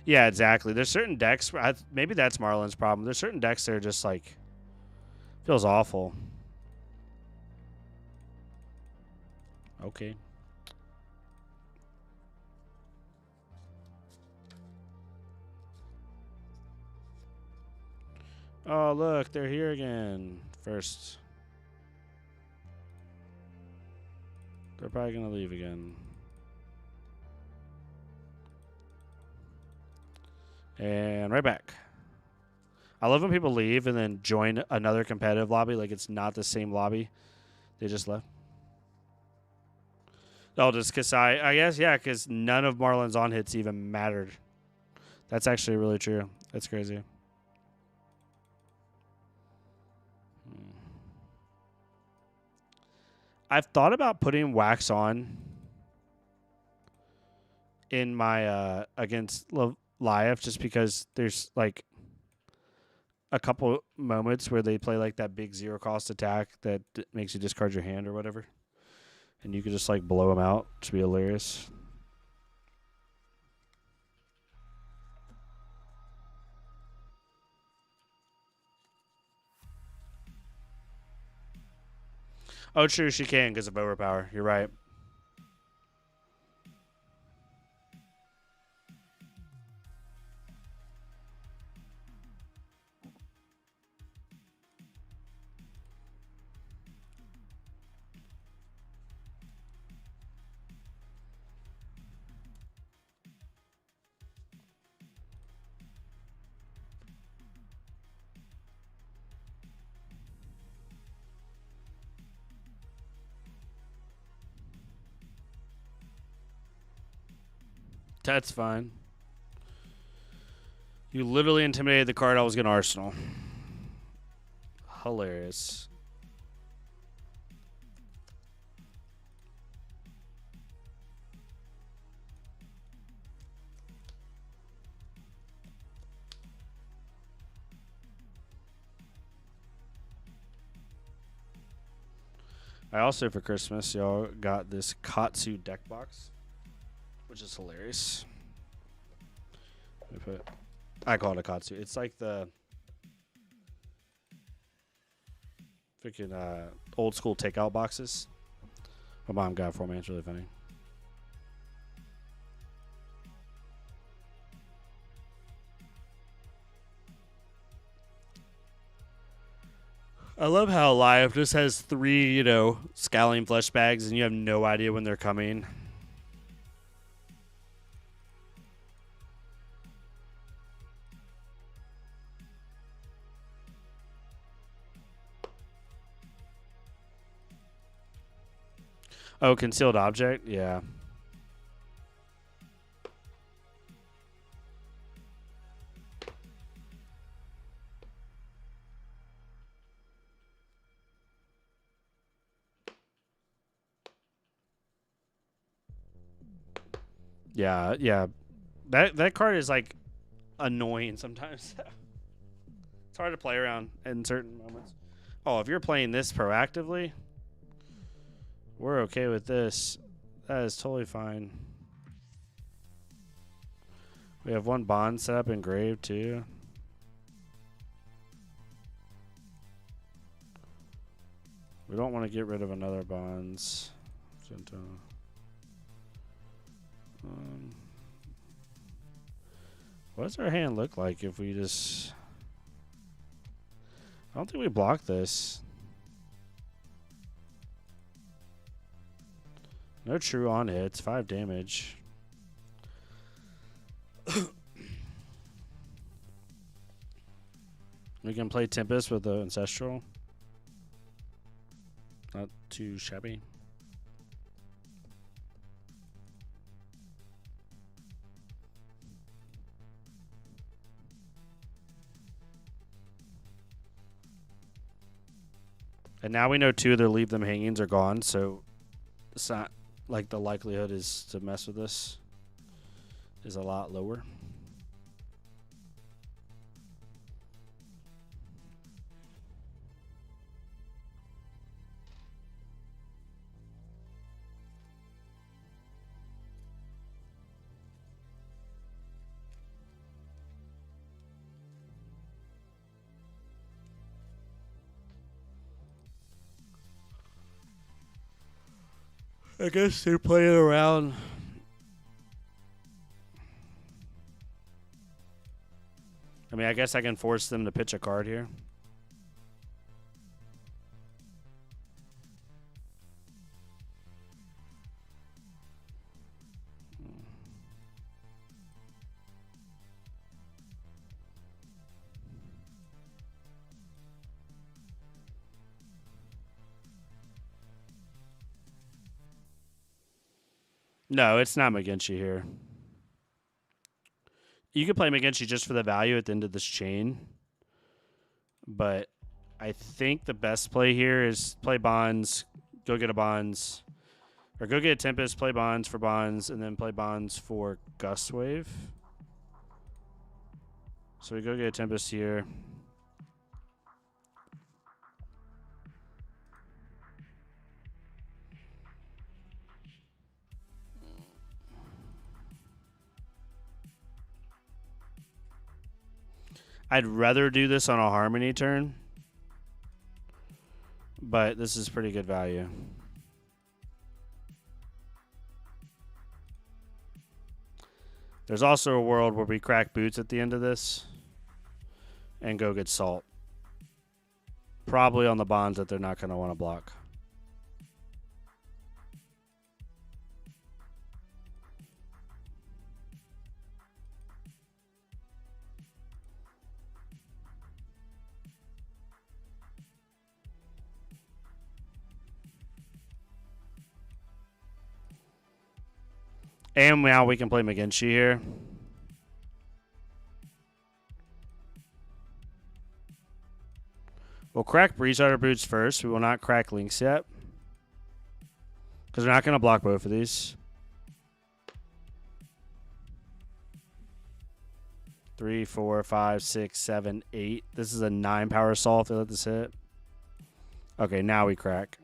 A: Yeah, exactly. There's certain decks. Maybe that's Marlon's problem. There's certain decks that are just like feels awful. Okay. Oh, look, they're here again. First. They're probably going to leave again. And right back. I love when people leave and then join another competitive lobby like it's not the same lobby. They just left. Oh, just because I guess, yeah, because none of Marlon's on hits even mattered. That's actually really true. That's crazy. I've thought about putting wax on in my against Live just because there's like a couple moments where they play like that big zero cost attack that makes you discard your hand or whatever, and you could just like blow them out. To be hilarious. Oh, true, she can because of overpower. You're right. That's fine. You literally intimidated the card I was going to Arsenal. Hilarious. I also, for Christmas, y'all got this Katsu deck box, which is hilarious. I call it a Katsu. It's like the freaking old school takeout boxes. My mom got it for me. It's really funny. I love how Live just has 3, scowling flesh bags, and you have no idea when they're coming. Oh, concealed object? Yeah. Yeah, yeah. That card is like annoying sometimes. It's hard to play around in certain moments. Oh, if you're playing this proactively, we're okay with this. That is totally fine. We have one bond set up engraved too. We don't want to get rid of another bonds. What does our hand look like if we just... I don't think we block this. No true on hits. 5 damage. We can play Tempest with the Ancestral. Not too shabby. And now we know 2 of their leave them hangings are gone, so it's not like the likelihood is to mess with this. is a lot lower. I guess they're playing around. I mean, I guess I can force them to pitch a card here. No, it's not McGinty here. You could play McGinty just for the value at the end of this chain. But I think the best play here is play Bonds, go get a Bonds. Or go get a Tempest, play Bonds for Bonds, and then play Bonds for Gust Wave. So we go get a Tempest here. I'd rather do this on a Harmony turn, but this is pretty good value. There's also a world where we crack boots at the end of this and go get Salt. Probably on the Bonds that they're not going to want to block. And now we can play McGinty here. We'll crack Breezewriter Boots first. We will not crack Links yet. Because we're not going to block both of these. 3, 4, 5, 6, 7, 8. This is a 9 power assault if they let this hit. Okay, now we crack.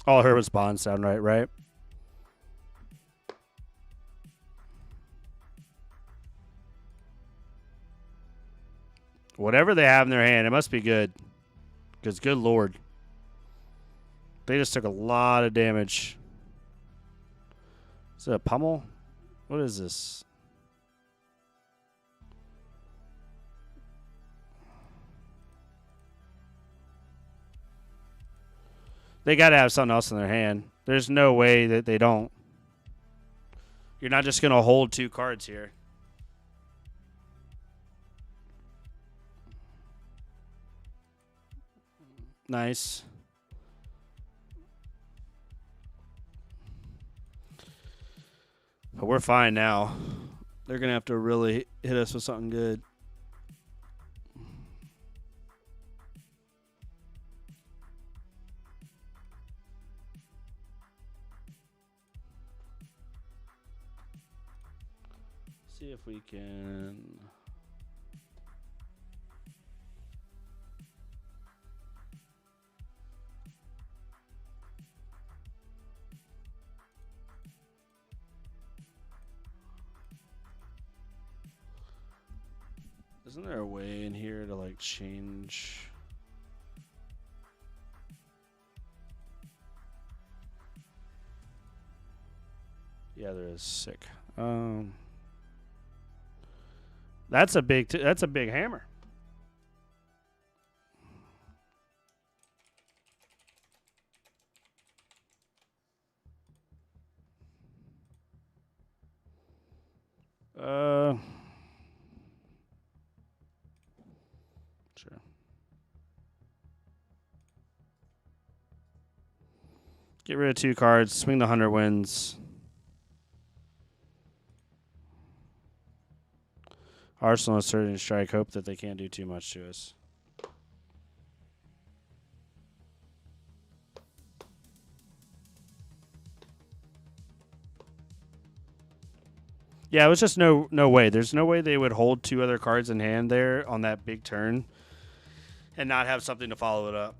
A: All I heard was Bond sound right? Whatever they have in their hand, it must be good. Because good lord. They just took a lot of damage. Is it a pummel? What is this? They got to have something else in their hand. There's no way that they don't. You're not just going to hold 2 cards here. Nice. But we're fine now. They're going to have to really hit us with something good. See if we can... Isn't there a way in here to like change? Yeah, there is. Sick. That's a big hammer. Sure. Get rid of 2 cards. Swing the 100 wins. Arsenal is Surging Strike. Hope that they can't do too much to us. Yeah, it was just no way. There's no way they would hold 2 other cards in hand there on that big turn and not have something to follow it up.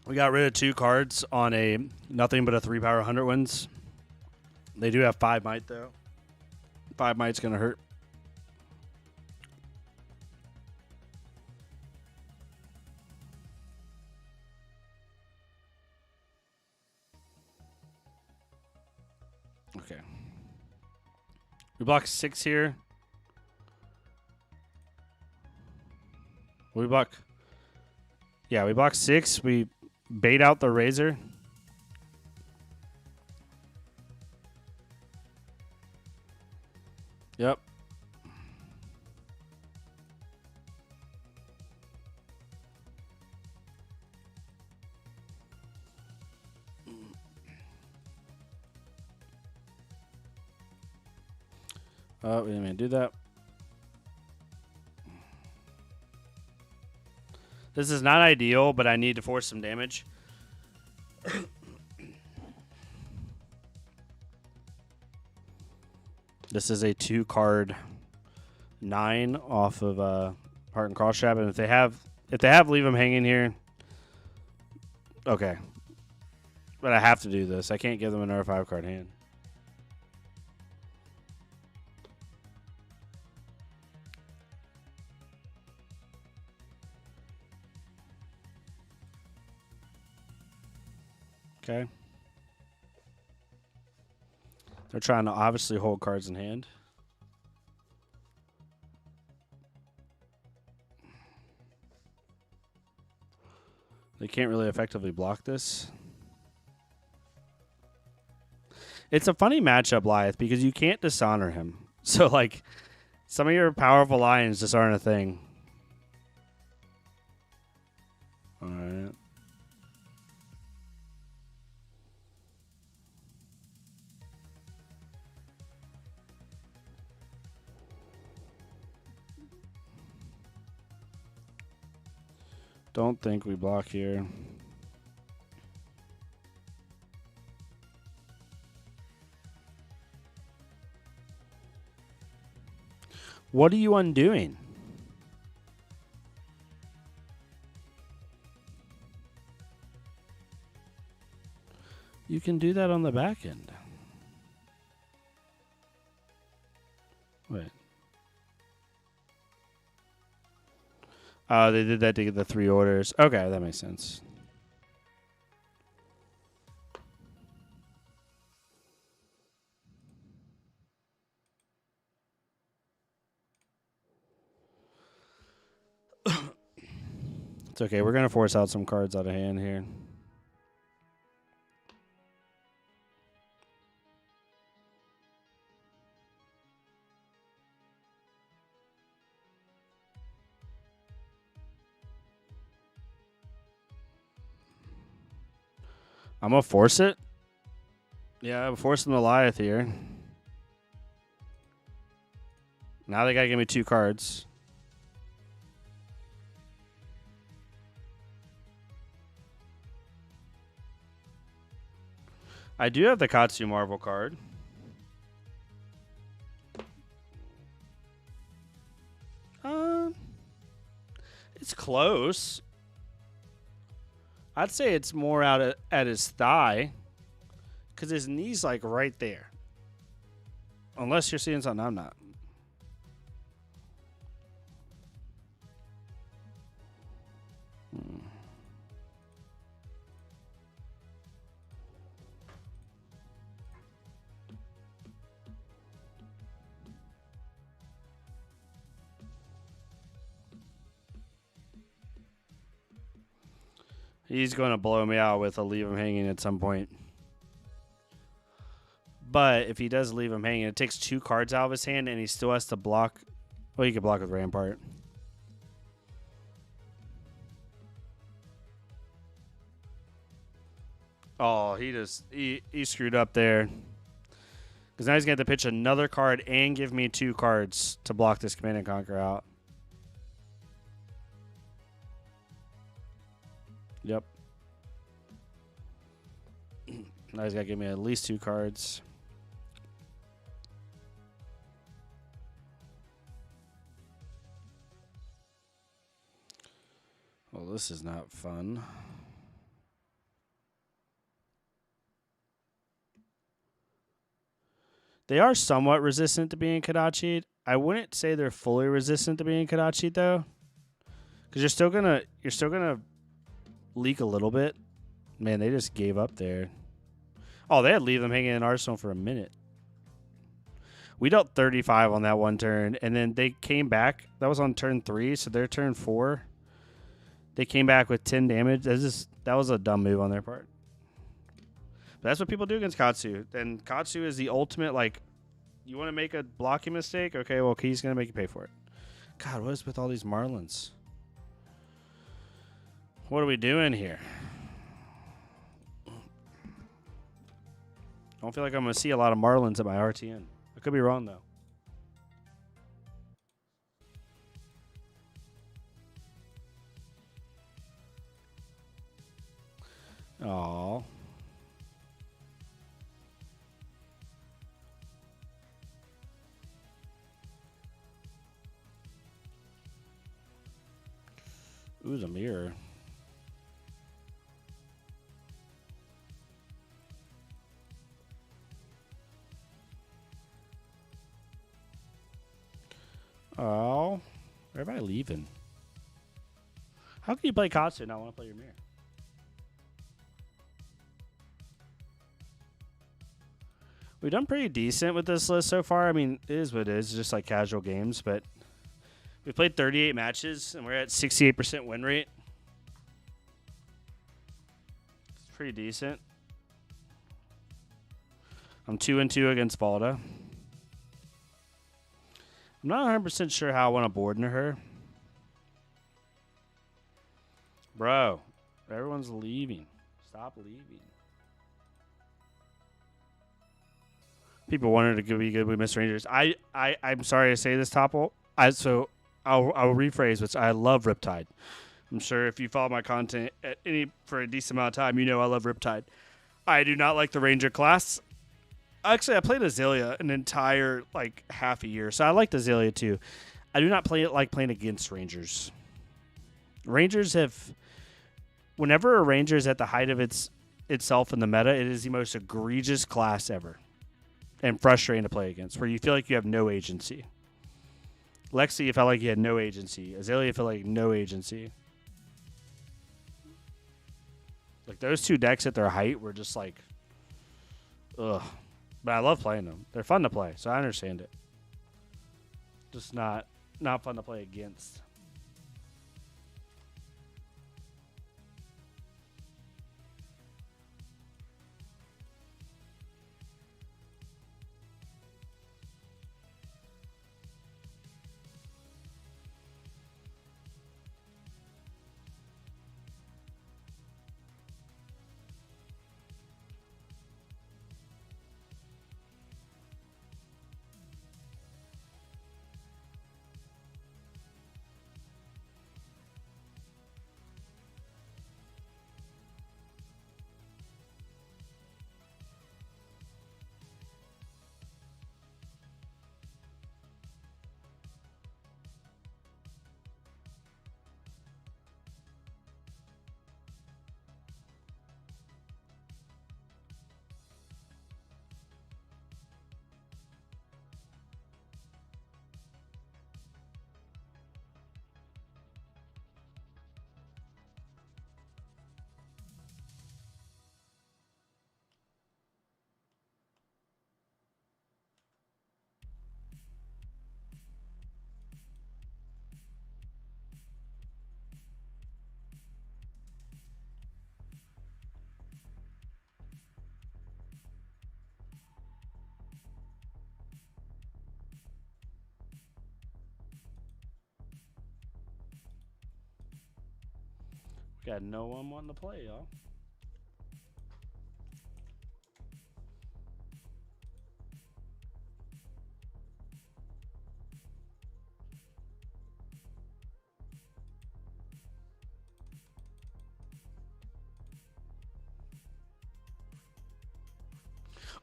A: We got rid of 2 cards on a nothing but a 3 power 100 wins. They do have 5 might though. 5 might's gonna hurt. Okay. We block 6 here. We block. Yeah, we block 6. We bait out the Razor. Yep. Oh, we didn't mean to do that. This is not ideal, but I need to force some damage. This is a 2-card 9 off of Heart and Cross Trap, and if they have leave them hanging here, okay. But I have to do this. I can't give them another 5-card hand. Okay. They're trying to obviously hold cards in hand. They can't really effectively block this. It's a funny matchup, Lyeth, because you can't dishonor him. So, like, some of your powerful lions just aren't a thing. All right. Don't think we block here. What are you undoing? You can do that on the back end. Wait. Oh, they did that to get the 3 orders. Okay, that makes sense. It's okay. We're going to force out some cards out of hand here. I'm going to force it. Yeah, I'm forcing the Goliath here. Now they got to give me 2 cards. I do have the Katsu Marvel card. It's close. I'd say it's more out at his thigh, because his knee's like right there. Unless you're seeing something I'm not. He's going to blow me out with a leave him hanging at some point. But if he does leave him hanging, it takes 2 cards out of his hand, and he still has to block. Well, he can block with Rampart. Oh, he screwed up there. Because now he's going to have to pitch another card and give me 2 cards to block this Command and Conquer out. Yep. Now he's got to give me at least 2 cards. Well, this is not fun. They are somewhat resistant to being Kadachi. I wouldn't say they're fully resistant to being Kadachi though, because you're still gonna leak a little bit. Man, they just gave up there. Oh, they had to leave them hanging in Arsenal for a minute. We dealt 35 on that one turn, and then they came back. That was on turn 3, so their turn 4. They came back with 10 damage. That was a dumb move on their part. But that's what people do against Katsu. And Katsu is the ultimate, like, you want to make a blocking mistake? Okay, well, he's going to make you pay for it. God, what is with all these Marlins? What are we doing here? I don't feel like I'm going to see a lot of Marlins at my RTN. I could be wrong, though. Aww. Ooh, the mirror. Oh, everybody leaving. How can you play Katsu and not want to play your mirror? We've done pretty decent with this list so far. I mean, it is what it is, just like casual games, but we played 38 matches and we're at 68% win rate. It's pretty decent. I'm 2-2 against Balda. I'm not 100% sure how I want to board into her. Bro, everyone's leaving. Stop leaving. People wanted to be good with Miss Rangers. I'm sorry to say this, Topple. I'll rephrase, which I love Riptide. I'm sure if you follow my content for a decent amount of time, you know I love Riptide. I do not like the Ranger class. Actually, I played Azalea an entire half a year, so I liked Azalea too. I do not like playing against Rangers. Rangers have, whenever a Ranger is at the height of itself in the meta, it is the most egregious class ever. And frustrating to play against, where you feel like you have no agency. Lexi, you felt like you had no agency. Azalea felt like no agency. Like, those two decks at their height were just like, ugh. But I love playing them. They're fun to play, so I understand it. Just not fun to play against. Got no one wanting to play, y'all.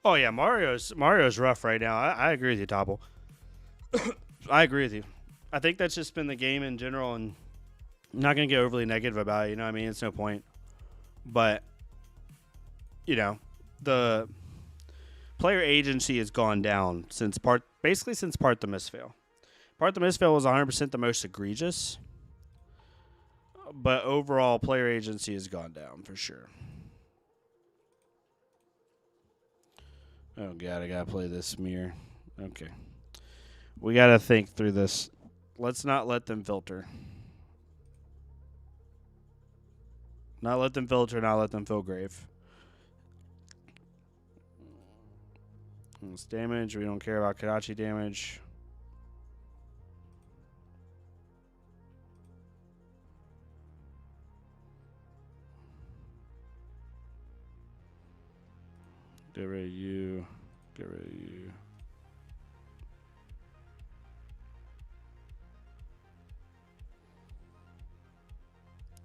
A: Oh yeah, Mario's rough right now. I agree with you, Topple. I agree with you. I think that's just been the game in general, and I'm not gonna get overly negative about it. You know what I mean? It's no point. But you know, the player agency has gone down since part the misfail. Part the misfail was 100% the most egregious, but overall player agency has gone down for sure. Oh god, I gotta play this mirror. Okay, we gotta think through this. Let's not let them filter. Not let them filter. Not let them fill grave. It's damage. We don't care about Kadachi damage. Get rid of you. Get rid of you.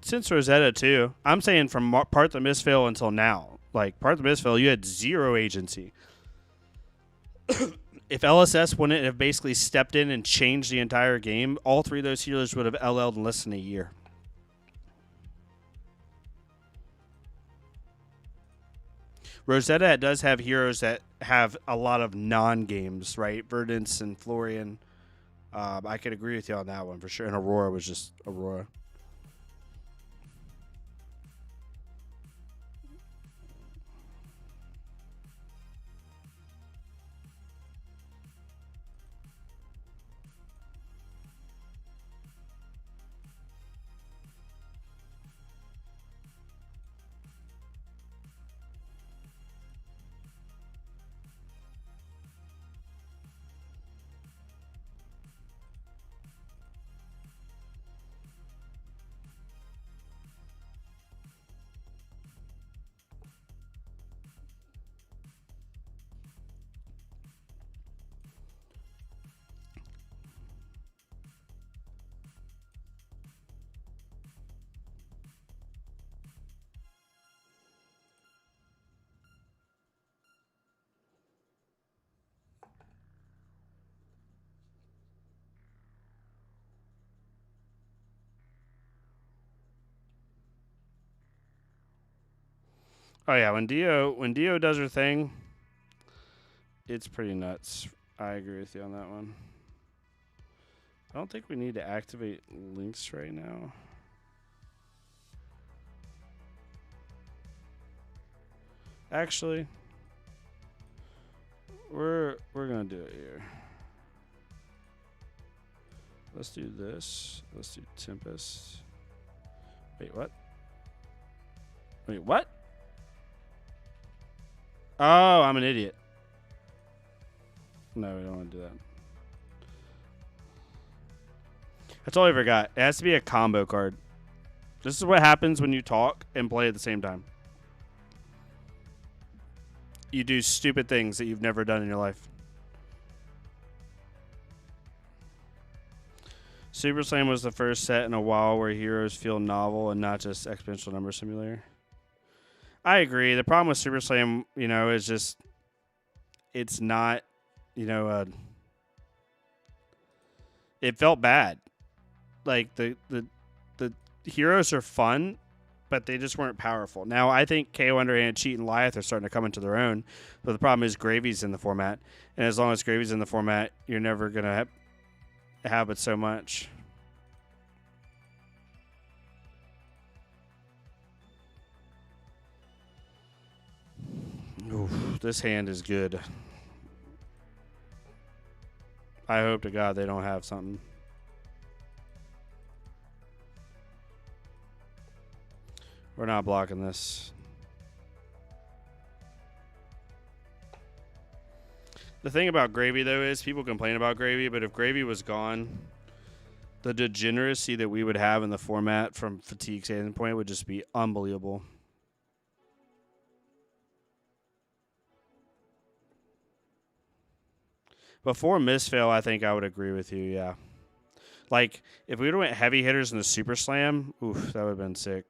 A: Since Rosetta too, I'm saying from part the misfail until now. Like part the misfail, you had zero agency. If LSS wouldn't have basically stepped in and changed the entire game, all three of those healers would have LL'd in less than a year. Rosetta does have heroes that have a lot of non-games, right? Verdance and Florian. I could agree with you on that one for sure. And Aurora was just Aurora. Oh yeah, when Dio does her thing, it's pretty nuts. I agree with you on that one. I don't think we need to activate links right now. Actually, we're gonna do it here. Let's do this. Let's do Tempest. Wait, what? Wait, what? Oh, I'm an idiot. No, we don't want to do that. I totally forgot. It has to be a combo card. This is what happens when you talk and play at the same time. You do stupid things that you've never done in your life. Super Slam was the first set in a while where heroes feel novel and not just exponential number simulator. I agree. The problem with Super Slam, is just it's not, it felt bad. Like the heroes are fun, but they just weren't powerful. Now I think KO Underhand, Cheat, and Lyeth are starting to come into their own, but the problem is Gravy's in the format, and as long as Gravy's in the format, you're never gonna have it so much. Oof, this hand is good. I hope to God they don't have something. We're not blocking this. The thing about Gravy, though, is people complain about Gravy, but if Gravy was gone, the degeneracy that we would have in the format from fatigue standpoint would just be unbelievable. Before Misfail, I think I would agree with you, yeah. Like, if we would have went heavy hitters in the Super Slam, oof, that would have been sick.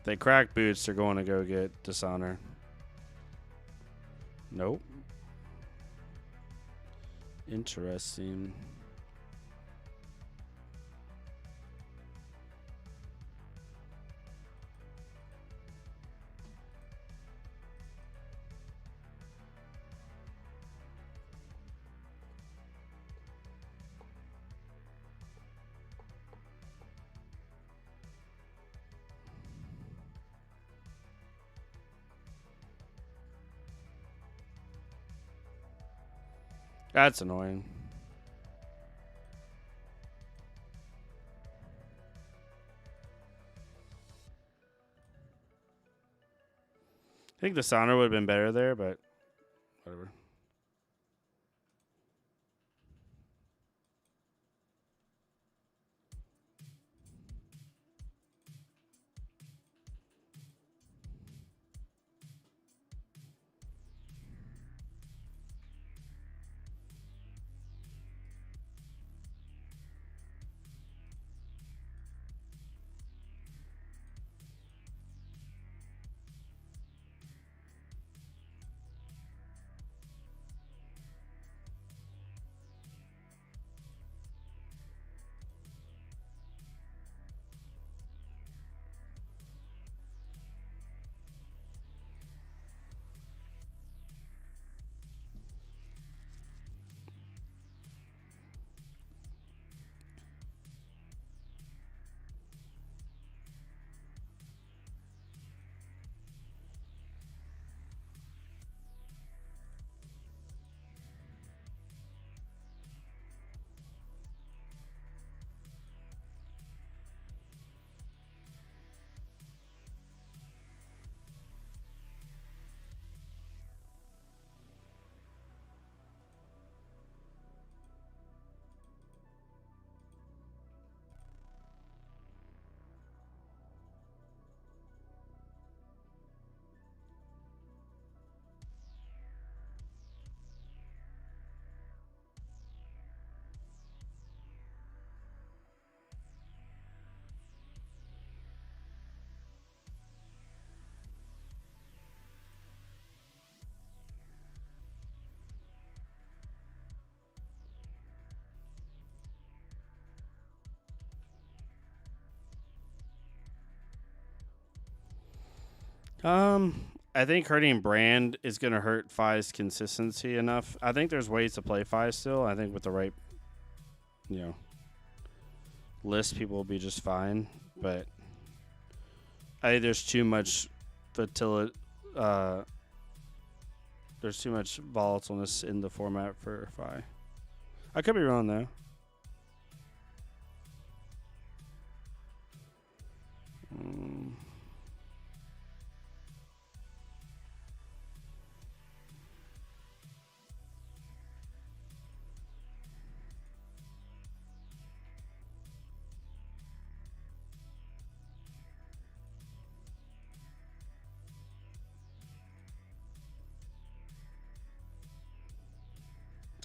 A: They crack boots, they're going to go get Dishonor. Nope. Interesting. That's annoying. I think the Dishonor would have been better there, but whatever. I think hurting Brand is going to hurt Fi's consistency enough. I think there's ways to play Fi still. I think with the right, you know, list, people will be just fine. But I think there's too much volatility. There's too much volatileness in the format for Fi. I could be wrong though.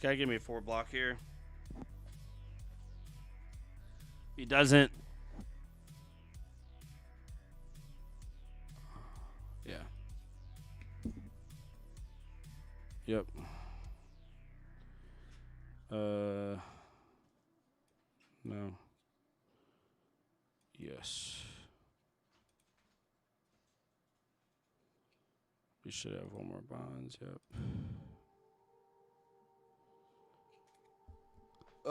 A: This guy give me a 4 block here. He doesn't. Yeah. Yep. No. Yes. We should have one more bonds. Yep. I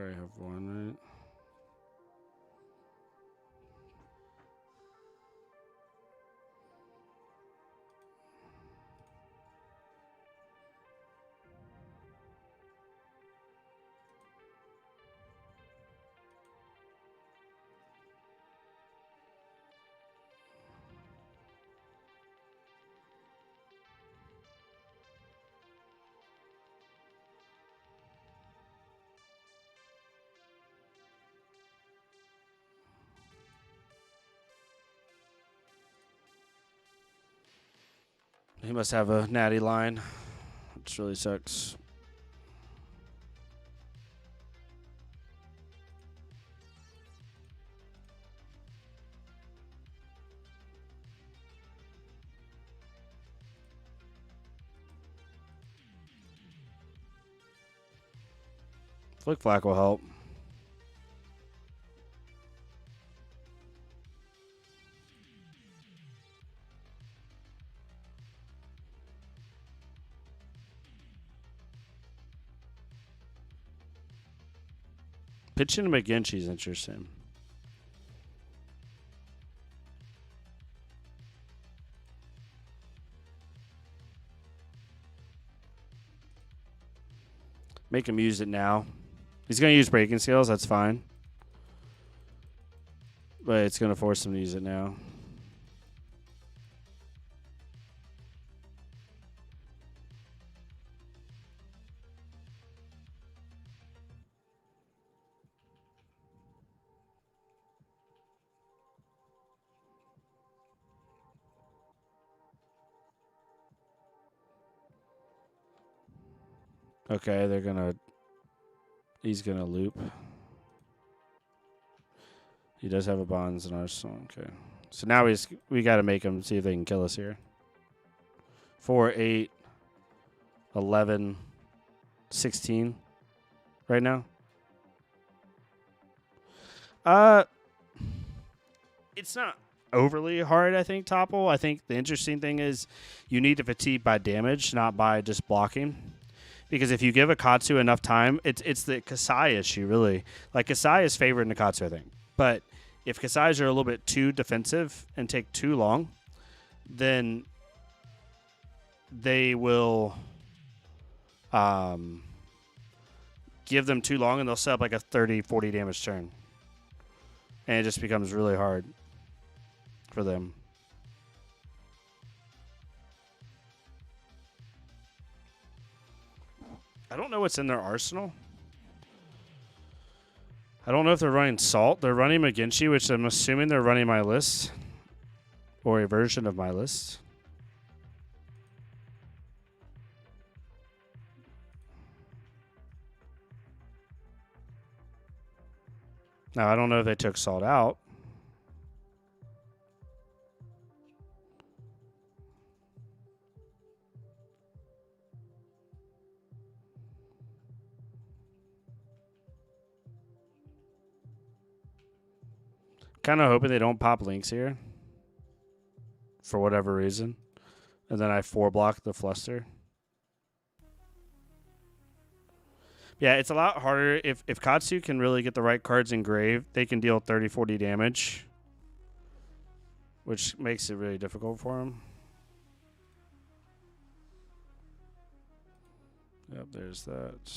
A: already have one, right? He must have a natty line, which really sucks. Flick Flack will help. Pitching to McGinty's interesting. Make him use it now. He's going to use breaking skills. That's fine. But it's going to force him to use it now. Okay, they're going to... He's going to loop. He does have a bonds in our song. Okay. So now we got to make him see if they can kill us here. 4, 8, 11, 16 right now. It's not overly hard, I think, Topple. I think the interesting thing is you need to fatigue by damage, not by just blocking. Because if you give a Katsu enough time, it's the Kasai issue, really. Like, Kasai is favored in the Katsu, I think. But if Kasais are a little bit too defensive and take too long, then they will give them too long, and they'll set up like a 30, 40 damage turn. And it just becomes really hard for them. I don't know what's in their arsenal. I don't know if they're running Salt. They're running McGinty, which I'm assuming they're running my list. Or a version of my list. Now, I don't know if they took Salt out. Kind of hoping they don't pop links here. For whatever reason. And then I 4-block the Fluster. Yeah, it's a lot harder. If Katsu can really get the right cards engraved, they can deal 30, 40 damage. Which makes it really difficult for him. Yep, there's that.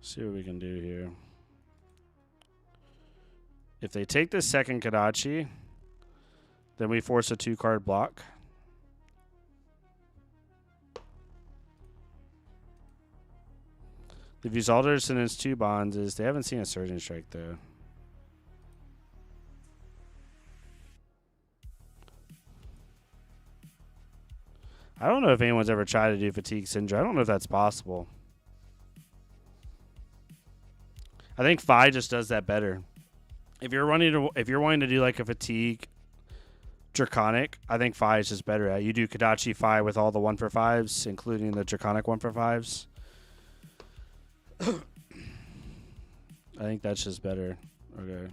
A: See what we can do here. If they take the second Kadachi, then we force a 2-card block. The Visalderson and his 2 bonds is they haven't seen a Surgeon Strike though. I don't know if anyone's ever tried to do Fatigue Syndrome. I don't know if that's possible. I think Phi just does that better. If you're wanting to do like a Fatigue Draconic, I think Phi is just better at. You do Kadachi Phi with all the 1-for-5s, including the Draconic 1-for-5s. I think that's just better. Okay.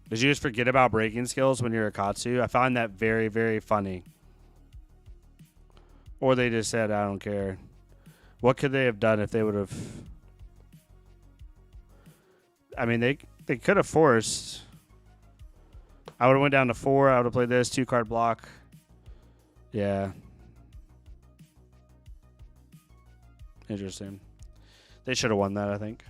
A: Did you just forget about breaking skills when you're a Katsu? I find that very, very funny. Or they just said, I don't care. What could they have done if they would have... I mean, they could have forced. I would have went down to 4. I would have played this 2-card block. Yeah. Interesting. They should have won that, I think.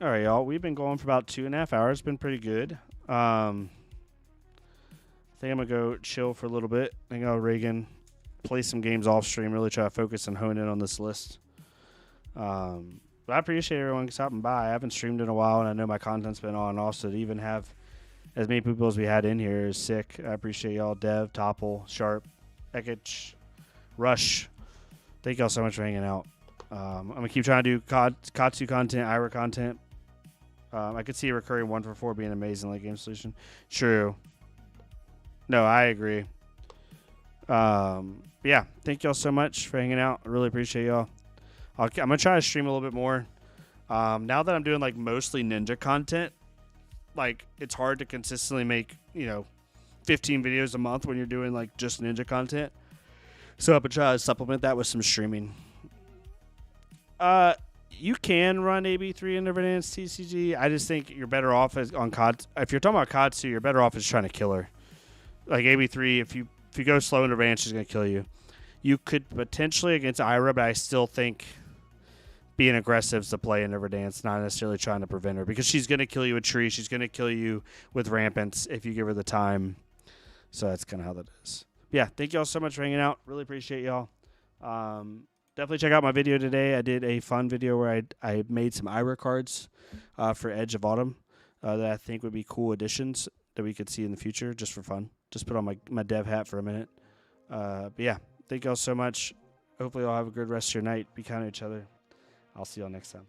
A: All right, y'all. We've been going for about 2.5 hours. Been pretty good. I think I'm going to go chill for a little bit. I think I'll Reagan play some games off stream, really try to focus and hone in on this list. But I appreciate everyone stopping by. I haven't streamed in a while, and I know my content's been on and off, so to even have as many people as we had in here is sick. I appreciate y'all. Dev, Topple, Sharp, Ekich, Rush. Thank y'all so much for hanging out. I'm gonna keep trying to do Katsu content, Ira content. I could see a recurring 1 for 4 being an amazing late game solution. True. No, I agree. Yeah, thank y'all so much for hanging out. I really appreciate y'all. I'm gonna try to stream a little bit more. Now that I'm doing like mostly ninja content, like it's hard to consistently make 15 videos a month when you're doing like just ninja content. So I'm gonna try to supplement that with some streaming. You can run AB3 in Advanced TCG. I just think you're better off on COD. If you're talking about Katsu, you're better off as trying to kill her. Like AB3, if you go slow in Advanced, she's gonna kill you. You could potentially against Ira, but I still think being aggressive is the play in Everdance, not necessarily trying to prevent her, because she's gonna kill you with tree. She's gonna kill you with rampants if you give her the time. So that's kind of how that is. Yeah, thank y'all so much for hanging out. Really appreciate y'all. Definitely check out my video today. I did a fun video where I made some Ira cards for Edge of Autumn that I think would be cool additions that we could see in the future just for fun. Just put on my dev hat for a minute. But yeah, thank y'all so much. Hopefully y'all have a good rest of your night. Be kind to each other. I'll see y'all next time.